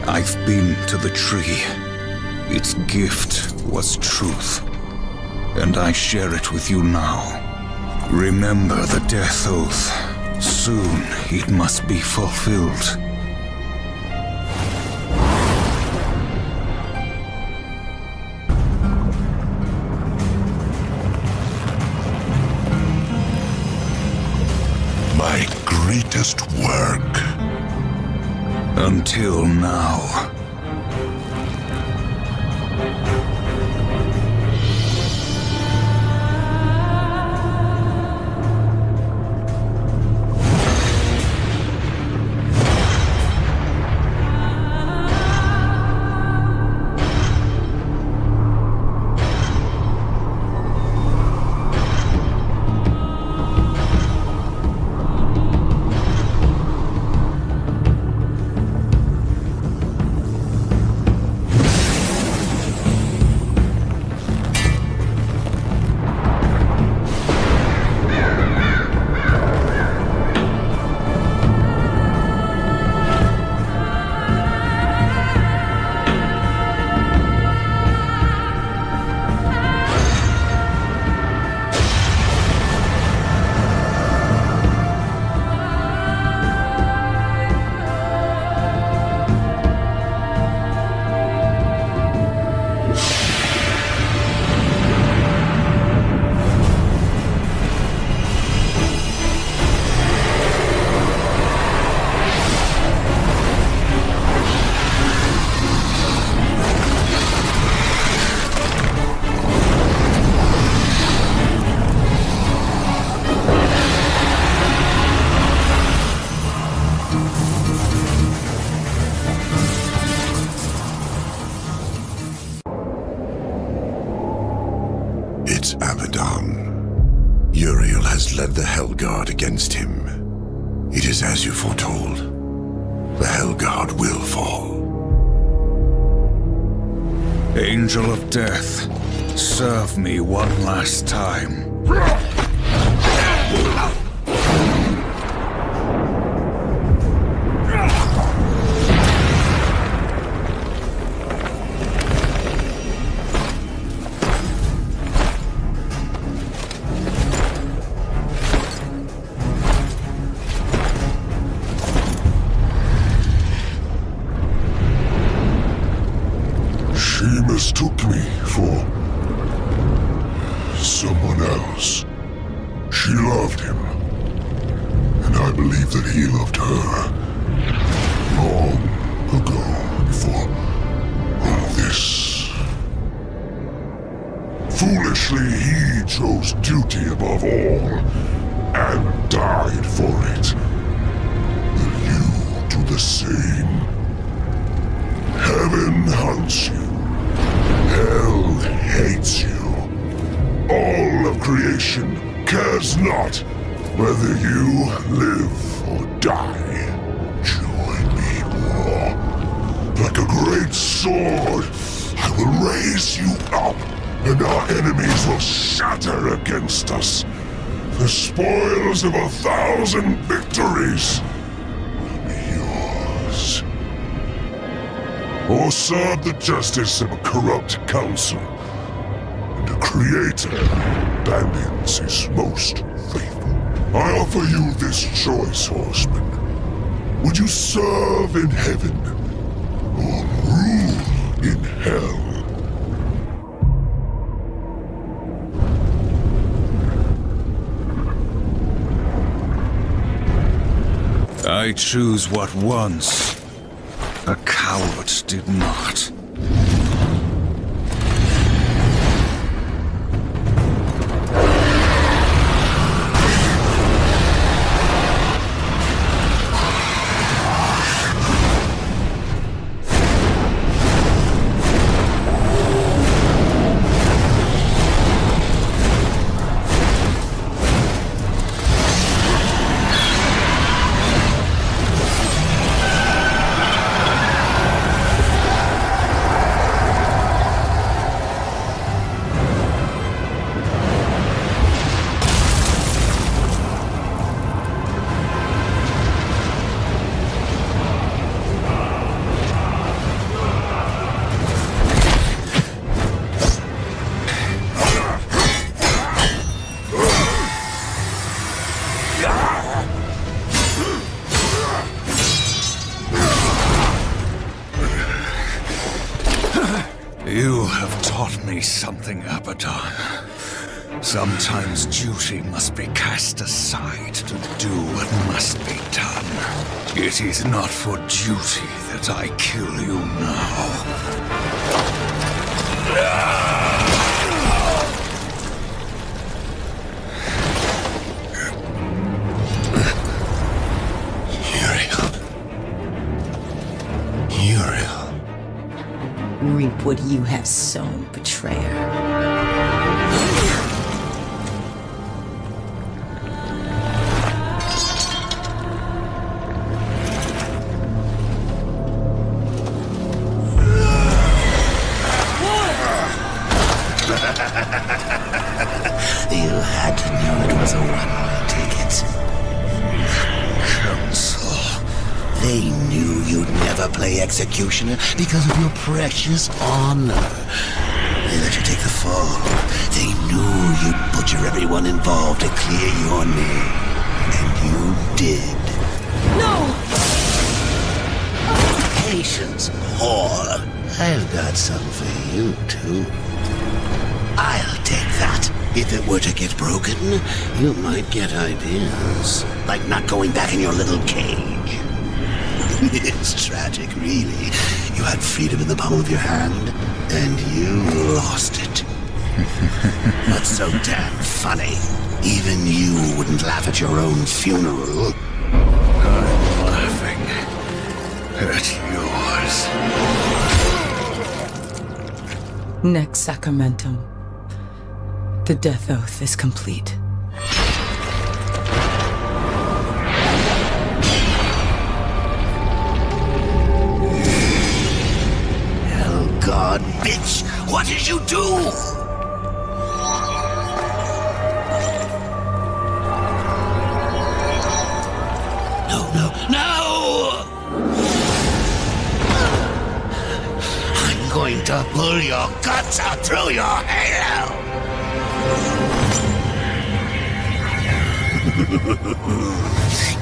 I've been to the tree. Its gift was truth, and I share it with you now. Remember the death oath. Soon it must be fulfilled. My greatest work. Until now. It's Abaddon. Uriel has led the Hellguard against him. It is as you foretold. The Hellguard will fall. Angel of Death, serve me one last time. She mistook me for someone else. She loved him, and I believe that he loved her. Long ago, before all this. Foolishly, he chose duty above all, and died for it. Will you do the same? Heaven hunts you. Hell hates you. All of creation cares not whether you live or die. Join me, war. Like a great sword, I will raise you up, and our enemies will shatter against us. The spoils of 1,000 victories will be yours. Or serve the justice of a corrupt council. And a creator abandons his most faithful. I offer you this choice, horseman. Would you serve in heaven, or rule in hell? I choose what once a coward did not. You have taught me something, Abaddon. Sometimes duty must be cast aside to do what must be done. It is not for duty that I kill you Uriel. Reap what you have sown, betrayer. You had to know it was a one-way ticket. Council. They knew you'd never play executioner because of your precious honor. They let you take the fall. They knew you'd butcher everyone involved to clear your name. And you did. No! Patience, whore. I've got some for you, too. I'll take that. If it were to get broken, you might get ideas. Like not going back in your little cage. It's tragic, really. You had freedom in the palm of your hand, and you lost it. What's so damn funny? Even you wouldn't laugh at your own funeral. I'm laughing at yours. Next sacramentum. The death oath is complete. God, bitch! What did you do? No! I'm going to pull your guts out through your halo!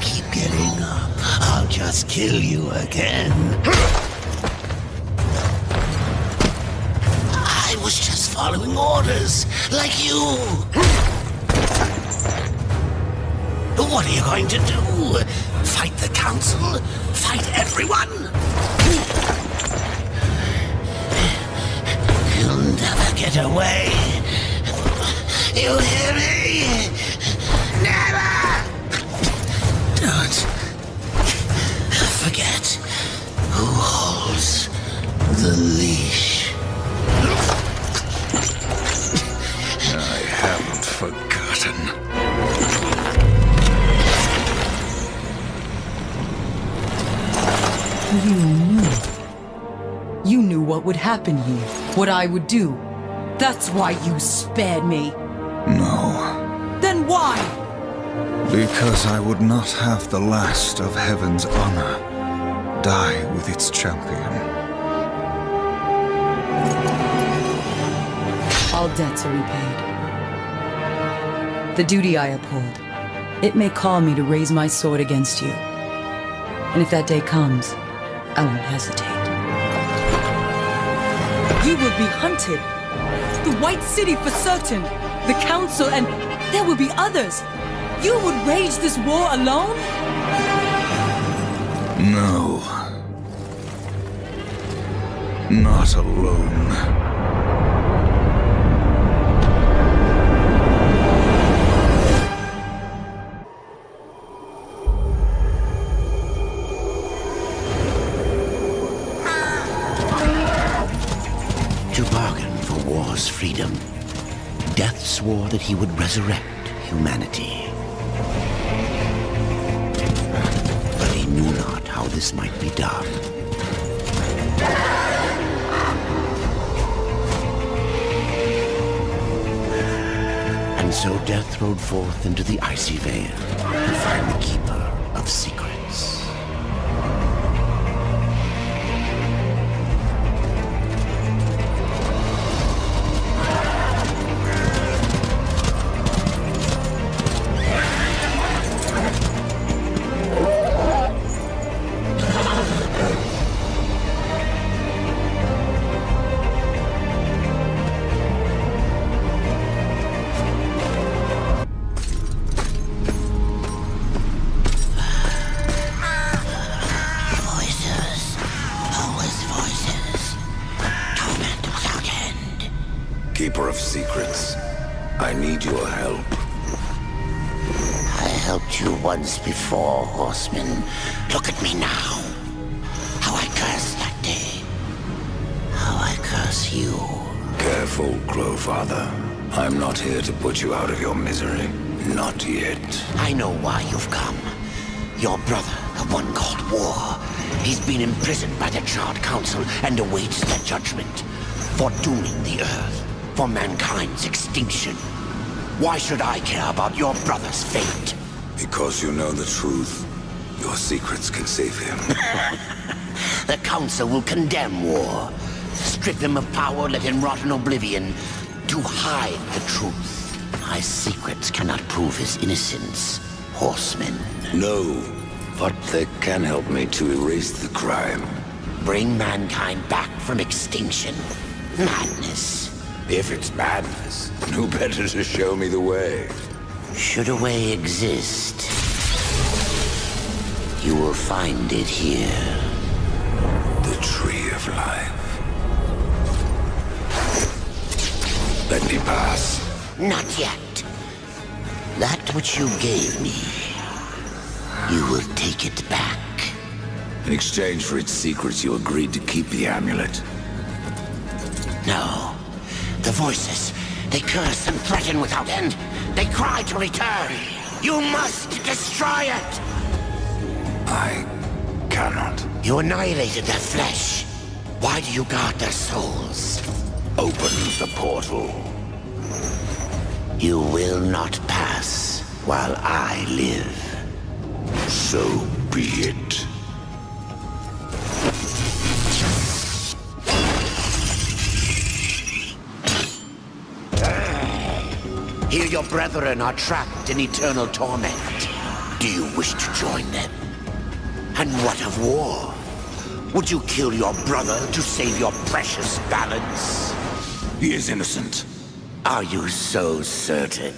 Keep getting up. I'll just kill you again. I was just following orders, like you. What are you going to do? Fight the council? Fight everyone? You'll never get away. You hear me? Never! Don't forget who holds the leash. I haven't forgotten. You knew. You knew what would happen here, what I would do. That's why you spared me. No. Then why? Because I would not have the last of Heaven's honor die with its champion. All debts are repaid. The duty I uphold, it may call me to raise my sword against you. And if that day comes, I won't hesitate. You will be hunted. The White City for certain. The Council, and there will be others. You would wage this war alone? No. Not alone. To bargain for war's freedom, Death swore that he would resurrect humanity. But he knew not how this might be done. And so Death rode forth into the icy veil to find the Keeper of Secrets. Keeper of Secrets, I need your help. I helped you once before, Horseman. Look at me now. How I cursed that day. How I curse you. Careful, Crowfather. I'm not here to put you out of your misery. Not yet. I know why you've come. Your brother, the one called War. He's been imprisoned by the Charred Council and awaits their judgment. For dooming the Earth. For mankind's extinction. Why should I care about your brother's fate? Because you know the truth. Your secrets can save him. The Council will condemn War. Strip him of power, let him rot in oblivion. To hide the truth. My secrets cannot prove his innocence, Horseman. No, but they can help me to erase the crime. Bring mankind back from extinction. Madness. If it's madness, who better to show me the way? Should a way exist, you will find it here. The Tree of Life. Let me pass. Not yet. That which you gave me, you will take it back. In exchange for its secrets, you agreed to keep the amulet. No. The voices, they curse and threaten without end. They cry to return. You must destroy it! I cannot. You annihilated their flesh. Why do you guard their souls? Open the portal. You will not pass while I live. So be it. Here your brethren are trapped in eternal torment. Do you wish to join them? And what of war? Would you kill your brother to save your precious balance? He is innocent. Are you so certain?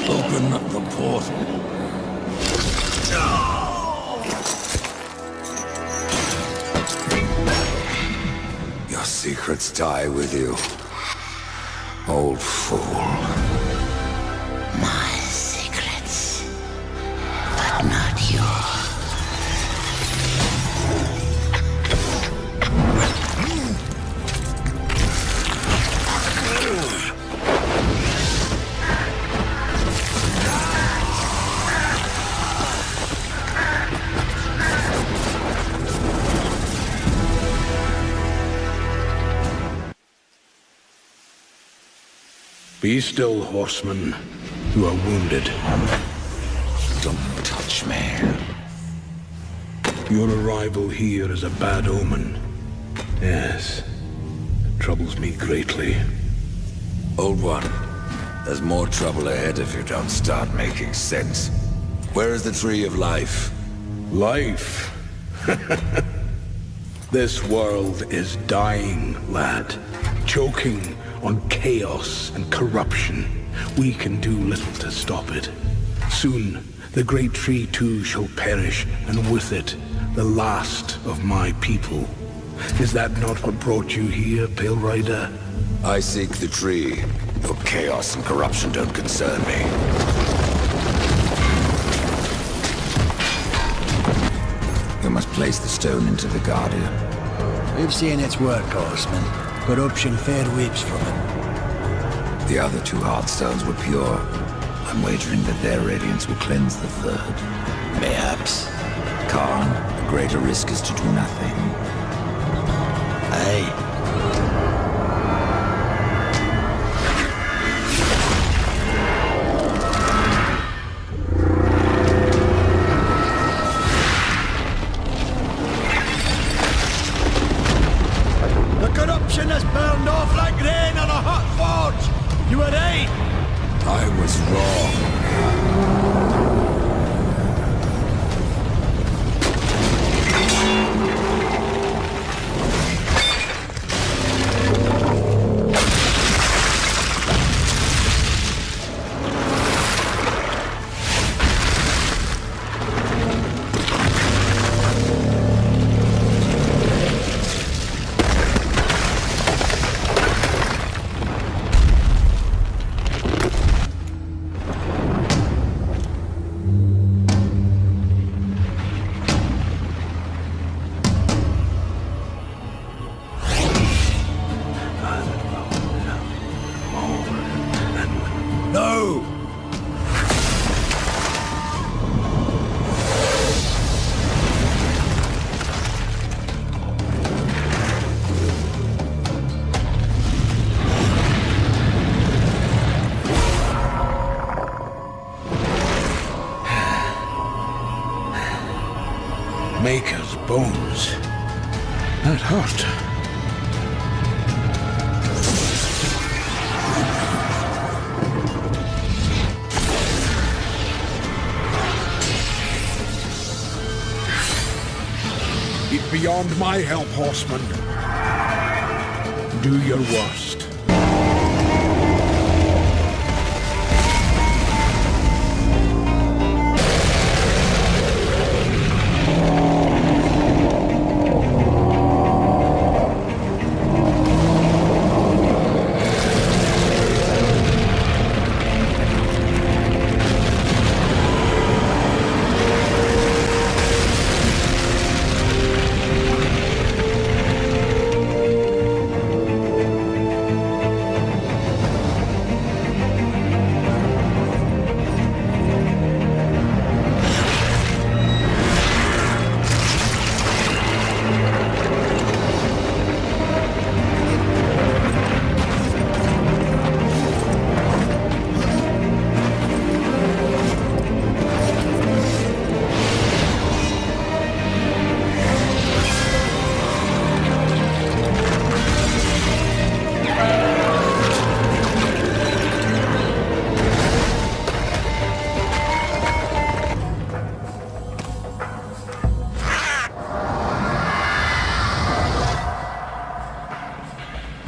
Open up the portal. Your secrets die with you, old fool. My secrets, but not yours. Be still, horsemen. You are wounded. Don't touch me. Your arrival here is a bad omen. Yes. It troubles me greatly. Old one, there's more trouble ahead if you don't start making sense. Where is the Tree of Life? Life? This world is dying, lad. Choking on chaos and corruption. We can do little to stop it. Soon, the great tree too shall perish, and with it, the last of my people. Is that not what brought you here, Pale Rider? I seek the tree. Your chaos and corruption don't concern me. You must place the stone into the Guardian. We've seen its work, horseman. Corruption fair weeps from it. The other two Heartstones were pure. I'm wagering that their radiance will cleanse the third. Mayhaps. Khan, the greater risk is to do nothing. Aye. Corruption has burned off like rain on a hot forge! You were right! I was wrong. Maker's bones. That hurt. It's beyond my help, horseman. Do your worst.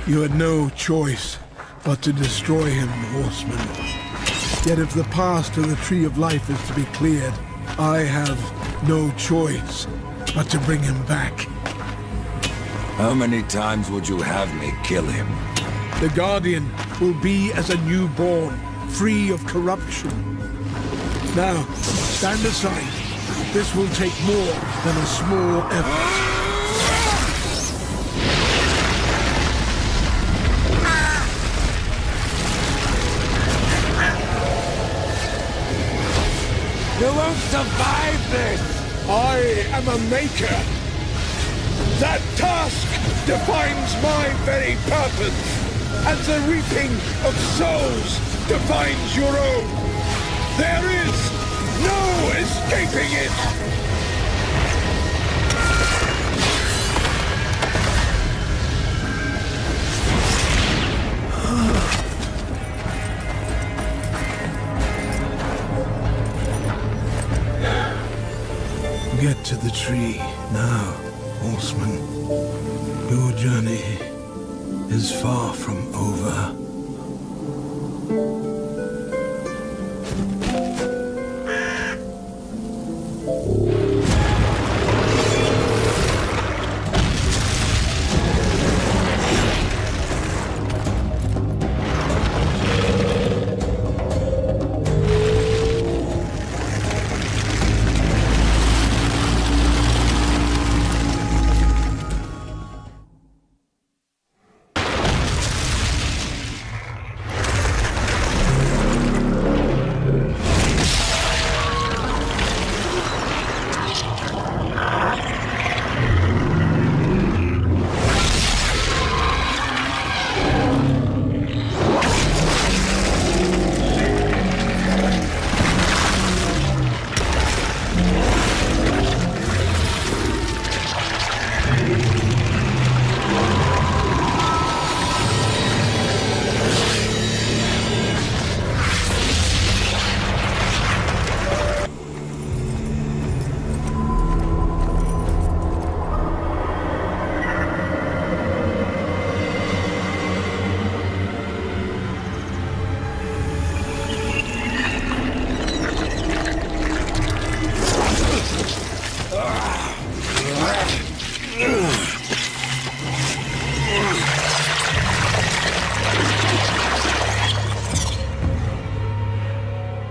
You had no choice but to destroy him, horseman. Yet if the path to the Tree of Life is to be cleared, I have no choice but to bring him back. How many times would you have me kill him? The Guardian will be as a newborn, free of corruption. Now, stand aside. This will take more than a small effort. You won't survive this! I am a maker. That task defines my very purpose, and the reaping of souls defines your own. There is no escaping it! Get to the tree now, horseman. Your journey is far from over.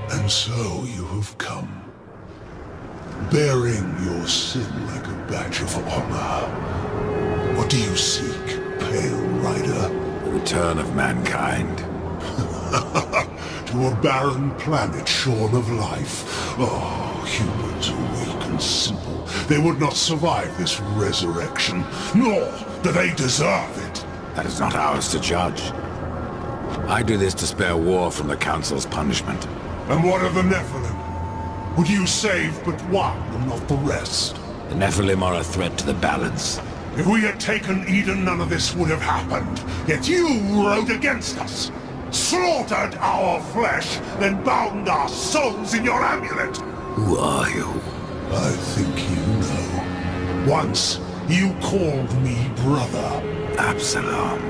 And so you have come, bearing your sin like a badge of honor. What do you seek, Pale Rider? The return of mankind. To a barren planet shorn of life. Oh, humans are weak and simple. They would not survive this resurrection, nor do they deserve it. That is not ours to judge. I do this to spare war from the Council's punishment. And what of the Nephilim? Would you save but one and not the rest? The Nephilim are a threat to the balance. If we had taken Eden, none of this would have happened. Yet you rode against us, slaughtered our flesh, then bound our souls in your amulet. Who are you? I think you know. Once, you called me brother. Absalom.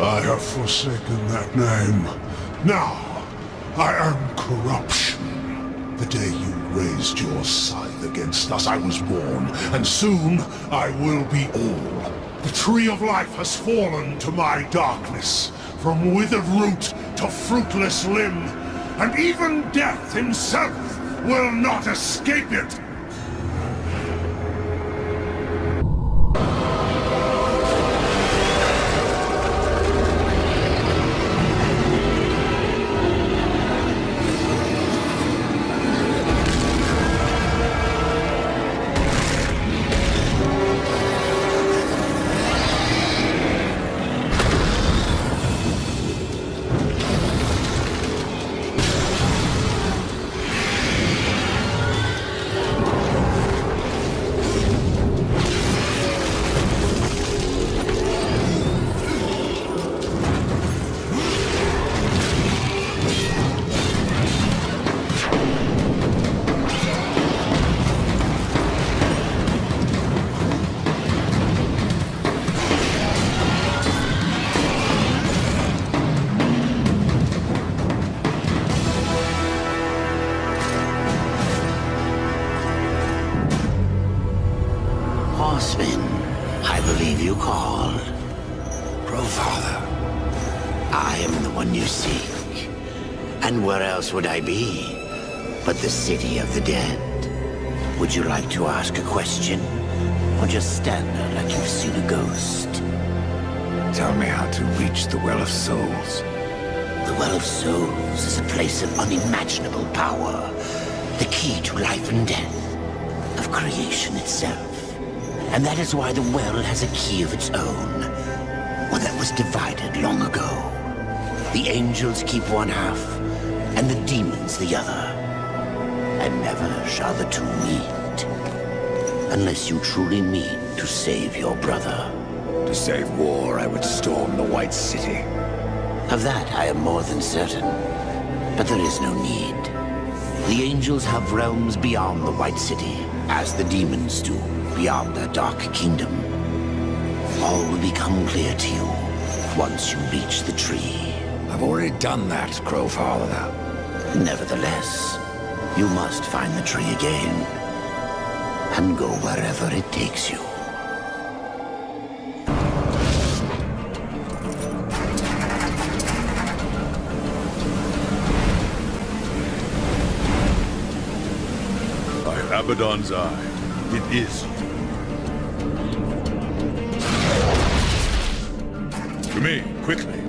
I have forsaken that name. Now, I am corruption. The day you raised your scythe against us, I was born, and soon I will be all. The tree of life has fallen to my darkness, from withered root to fruitless limb, and even death himself will not escape it. Horseman, I believe you called. Growfather. I am the one you seek. And where else would I be but the city of the dead? Would you like to ask a question? Or just stand there like you've seen a ghost? Tell me how to reach the Well of Souls. The Well of Souls is a place of unimaginable power. The key to life and death, of creation itself. And that is why the well has a key of its own, one that was divided long ago. The angels keep one half, and the demons the other. And never shall the two meet, unless you truly mean to save your brother. To save war, I would storm the White City. Of that I am more than certain, but there is no need. The angels have realms beyond the White City, as the demons do beyond their dark kingdom. All will become clear to you once you reach the tree. I've already done that, Growfather. Nevertheless, you must find the tree again, and go wherever it takes you. By Abaddon's eye, it is you. To me, quickly.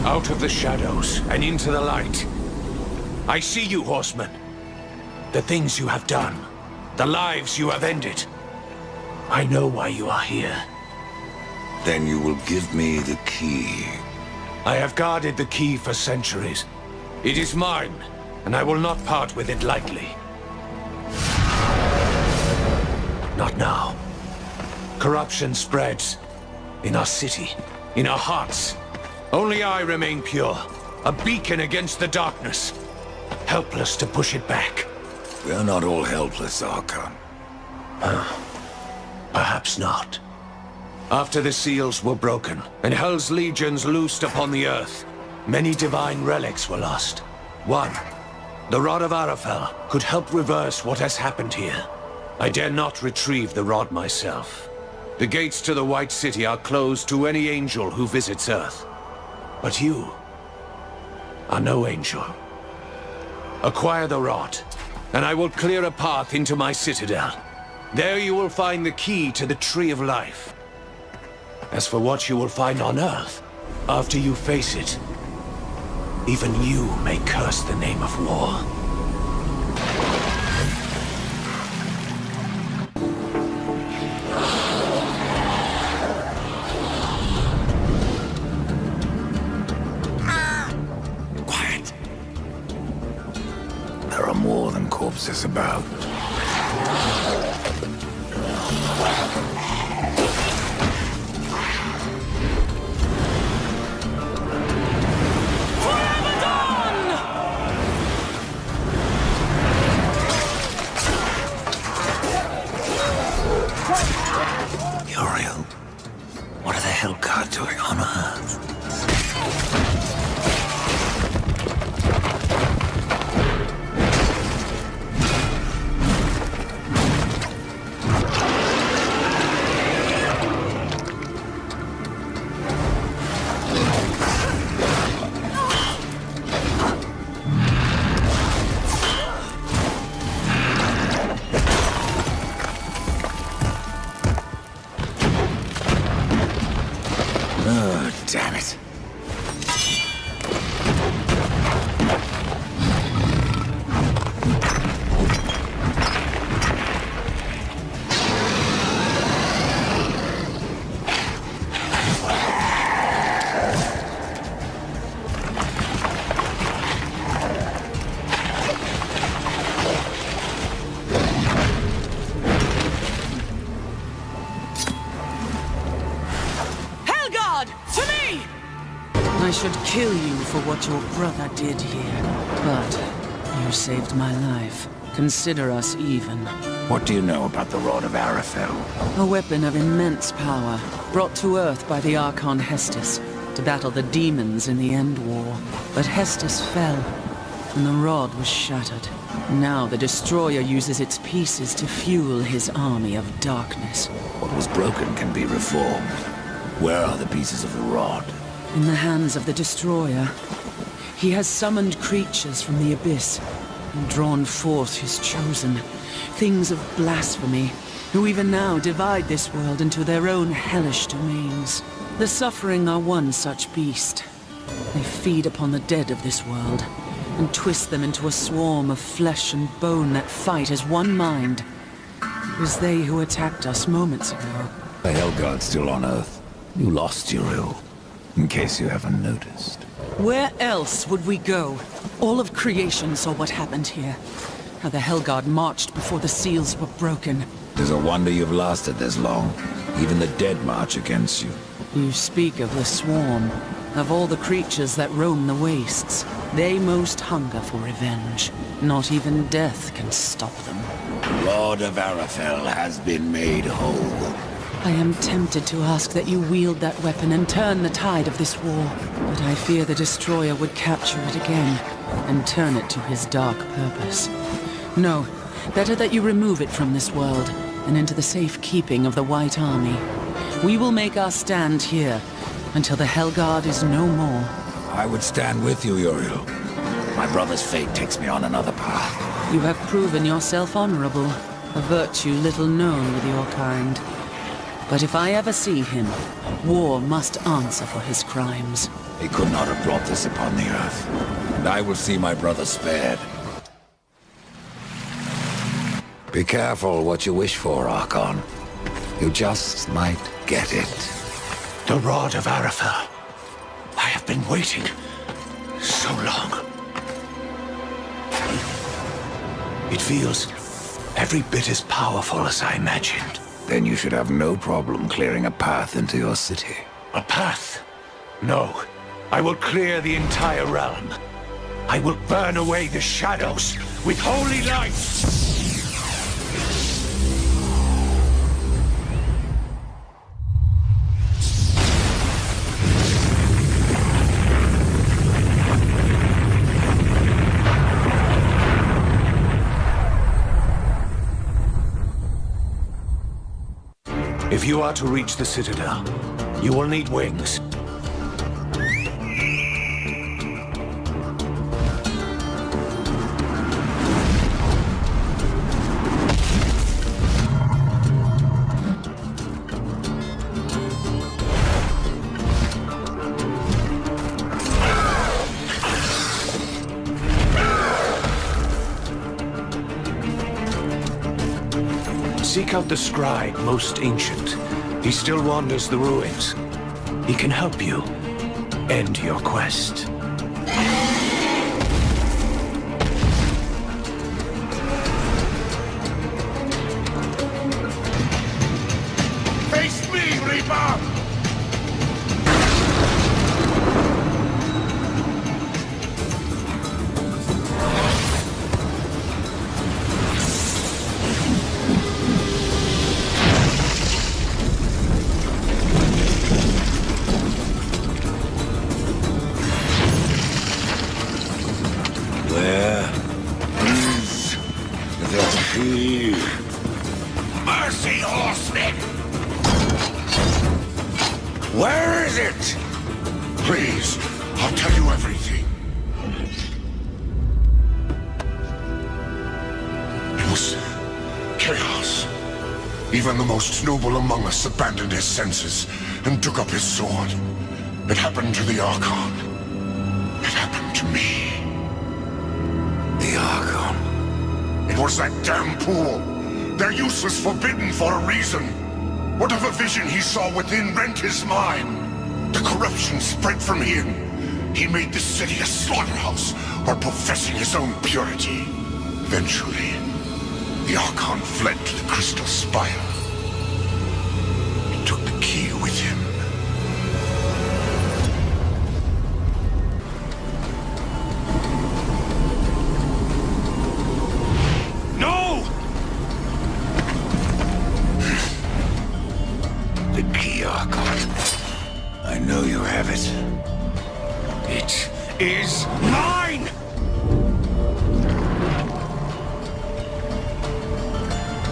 Out of the shadows and into the light. I see you, horseman. The things you have done. The lives you have ended. I know why you are here. Then you will give me the key. I have guarded the key for centuries. It is mine, and I will not part with it lightly. Not now. Corruption spreads. In our city, in our hearts. Only I remain pure, a beacon against the darkness. Helpless to push it back. We are not all helpless, Archon. Perhaps not. After the seals were broken, and Hell's legions loosed upon the earth, many divine relics were lost. One, the Rod of Arafel, could help reverse what has happened here. I dare not retrieve the rod myself. The gates to the White City are closed to any angel who visits Earth. But you are no angel. Acquire the rod, and I will clear a path into my citadel. There you will find the key to the Tree of Life. As for what you will find on Earth, after you face it, even you may curse the name of war. this is about. Uriel, what are the Hellguard doing on Earth? Oh, damn it. I should kill you for what your brother did here. But you saved my life. Consider us even. What do you know about the Rod of Arafel? A weapon of immense power, brought to Earth by the Archon Hestus, to battle the demons in the End War. But Hestus fell, and the rod was shattered. Now the Destroyer uses its pieces to fuel his army of darkness. What was broken can be reformed. Where are the pieces of the rod? In the hands of the Destroyer. He has summoned creatures from the Abyss, and drawn forth his chosen, things of blasphemy, who even now divide this world into their own hellish domains. The Suffering are one such beast. They feed upon the dead of this world, and twist them into a swarm of flesh and bone that fight as one mind. It was they who attacked us moments ago. The Hellguard's still on Earth. You lost Uriel, in case you haven't noticed. Where else would we go? All of creation saw what happened here. How the Hellguard marched before the seals were broken. It is a wonder you've lasted this long. Even the dead march against you. You speak of the Swarm. Of all the creatures that roam the wastes, they most hunger for revenge. Not even death can stop them. The Rod of Arafel has been made whole. I am tempted to ask that you wield that weapon and turn the tide of this war. But I fear the Destroyer would capture it again, and turn it to his dark purpose. No, better that you remove it from this world, and into the safe keeping of the White Army. We will make our stand here, until the Hellguard is no more. I would stand with you, Uriel. My brother's fate takes me on another path. You have proven yourself honorable, a virtue little known with your kind. But if I ever see him, war must answer for his crimes. He could not have brought this upon the Earth, and I will see my brother spared. Be careful what you wish for, Archon. You just might get it. The Rod of Arafel. I have been waiting so long. It feels every bit as powerful as I imagined. Then you should have no problem clearing a path into your city. A path? No. I will clear the entire realm. I will burn away the shadows with holy light. If you are to reach the Citadel, you will need wings. Seek out the scribe most ancient. He still wanders the ruins. He can help you end your quest. Reaper! Where is the key? Mercy, horsemen! Where is it? Please, I'll tell you everything. It was chaos. Even the most noble among us abandoned his senses and took up his sword. It happened to the Archon. It happened to me. The Archon. It was that damn pool. Their use was forbidden for a reason. Whatever vision he saw within rent his mind. The corruption spread from him. He made the city a slaughterhouse while professing his own purity. Eventually, the Archon fled to the Crystal Spire. He took the key with him. No! The key, Archon. I know you have it. It is mine!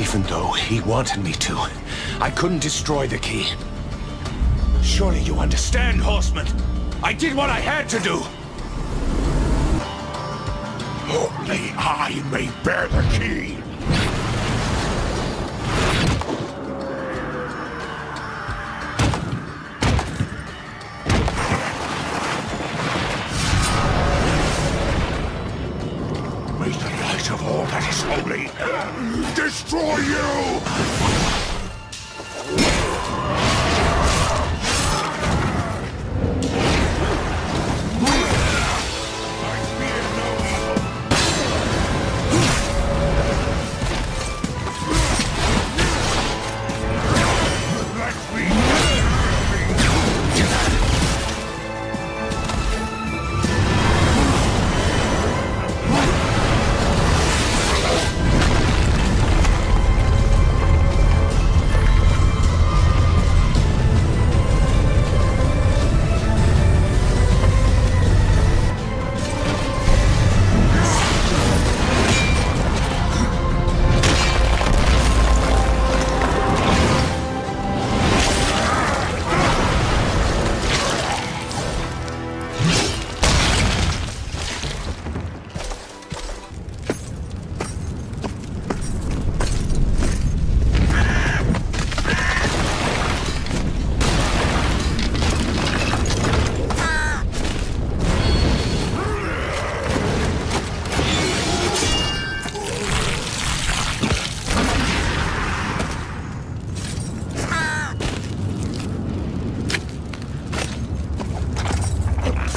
Even though he wanted me to, I couldn't destroy the key. Surely you understand, horseman. I did what I had to do. Only I may bear the key. May the light of all that is holy destroy you!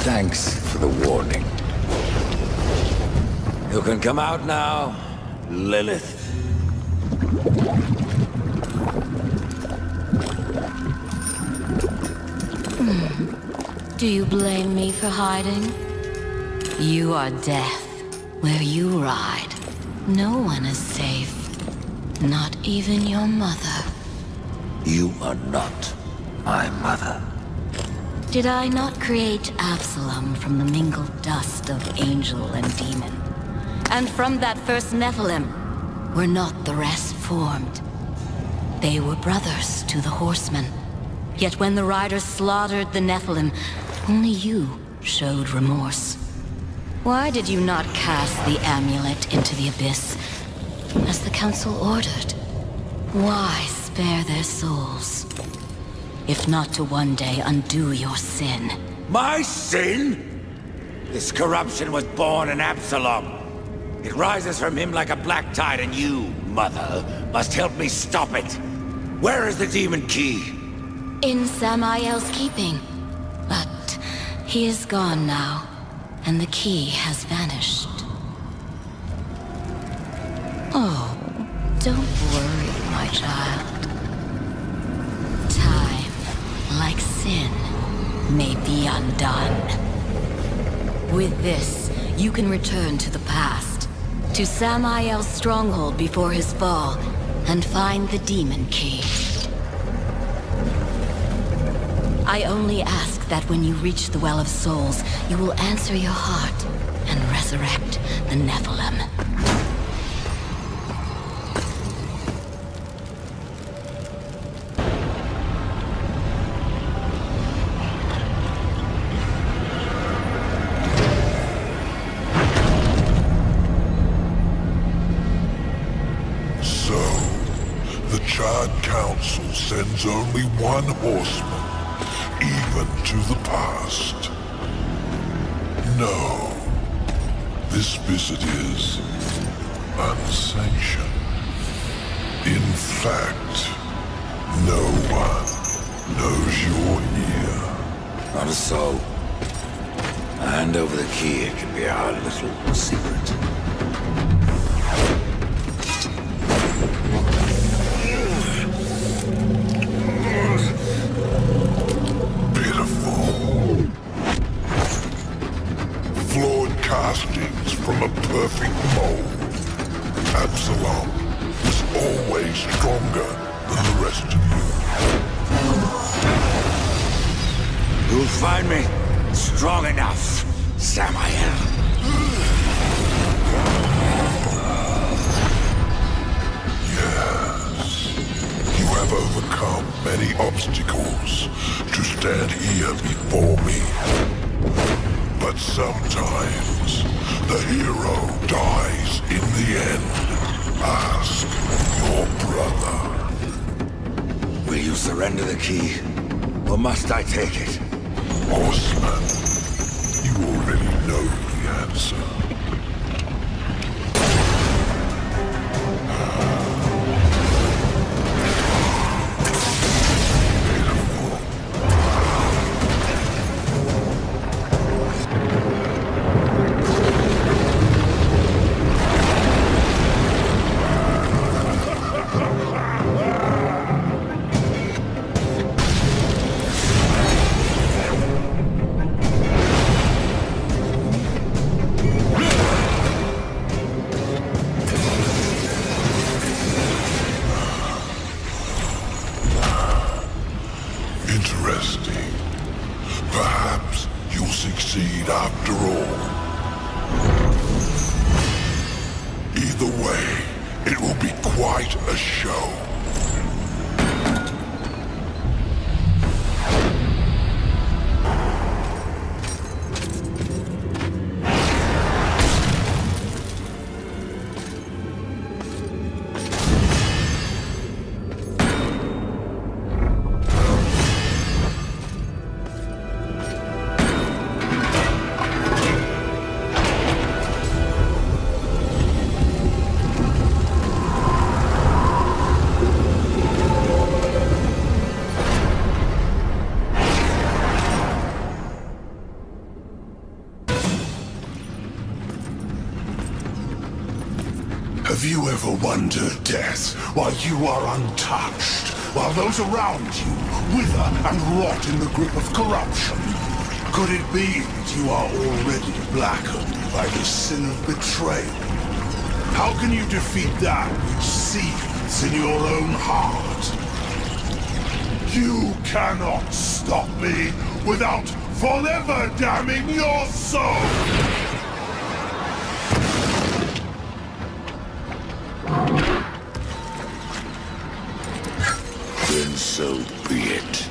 Thanks for the warning. You can come out now, Lilith. Do you blame me for hiding? You are death. Where you ride, no one is safe. Not even your mother. You are not my mother. Did I not create Absalom from the mingled dust of angel and demon? And from that first Nephilim, were not the rest formed? They were brothers to the horsemen. Yet when the riders slaughtered the Nephilim, only you showed remorse. Why did you not cast the amulet into the abyss, as the council ordered? Why spare their souls? If not to one day undo your sin. My sin? This corruption was born in Absalom. It rises from him like a black tide, and you, Mother, must help me stop it. Where is the demon key? In Samael's keeping. But he is gone now, and the key has vanished. Oh, don't worry, my child. Time like sin, may be undone. With this, you can return to the past, to Samael's stronghold before his fall, and find the demon key. I only ask that when you reach the Well of Souls, you will answer your heart and resurrect the Nephilim. So, the Chad Council sends only one horseman, even to the past. No. This visit is unsanctioned. In fact, no one knows you're here. Not so. Hand over the key, it can be our little secret. Castings from a perfect mold. Absalom was always stronger than the rest of you. You'll find me strong enough, Samael. Yes. You have overcome many obstacles to stand here before me. But sometimes, the hero dies in the end. Ask your brother. Will you surrender the key, or must I take it? Horseman, you already know the answer. Interesting. Perhaps you'll succeed after all. Either way, it will be quite a show. Have you ever wondered, Death, why you are untouched, while those around you wither and rot in the grip of corruption? Could it be that you are already blackened by the sin of betrayal? How can you defeat that which seethes in your own heart? You cannot stop me without forever damning your soul! Then so be it.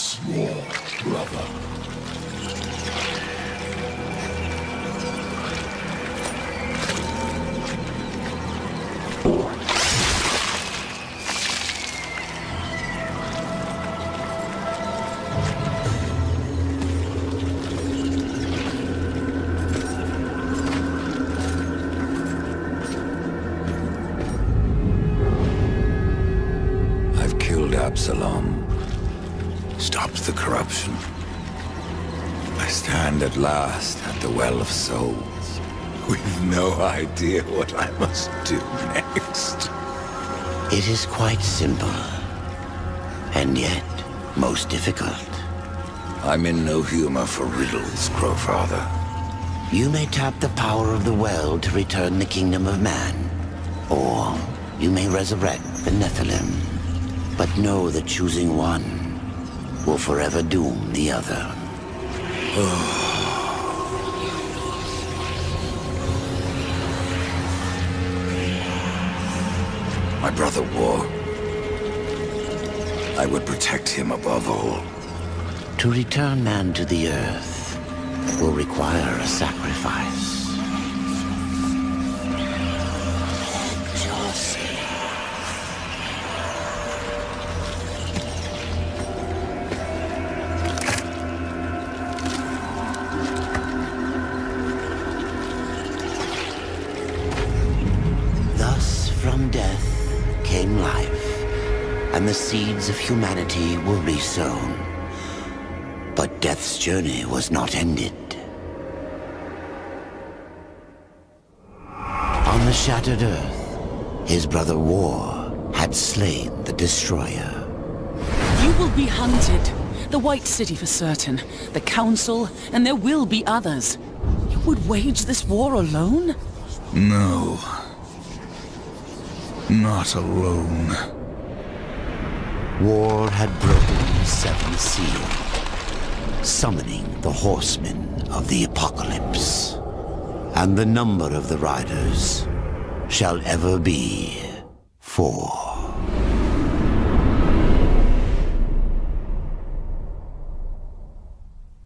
once more, brother. Absalom. Stopped the corruption. I stand at last at the Well of Souls, with no idea what I must do next. It is quite simple, and yet most difficult. I'm in no humor for riddles, Crowfather. You may tap the power of the well to return the kingdom of man, or you may resurrect the Nephilim. But know that choosing one will forever doom the other. My brother War. I would protect him above all. To return man to the earth will require a sacrifice. From death came life, and the seeds of humanity were resown. But death's journey was not ended. On the shattered earth, his brother War had slain the Destroyer. You will be hunted. The White City for certain. The Council, and there will be others. You would wage this war alone? No. Not alone. War had broken the seventh seal, summoning the horsemen of the apocalypse. And the number of the riders shall ever be 4.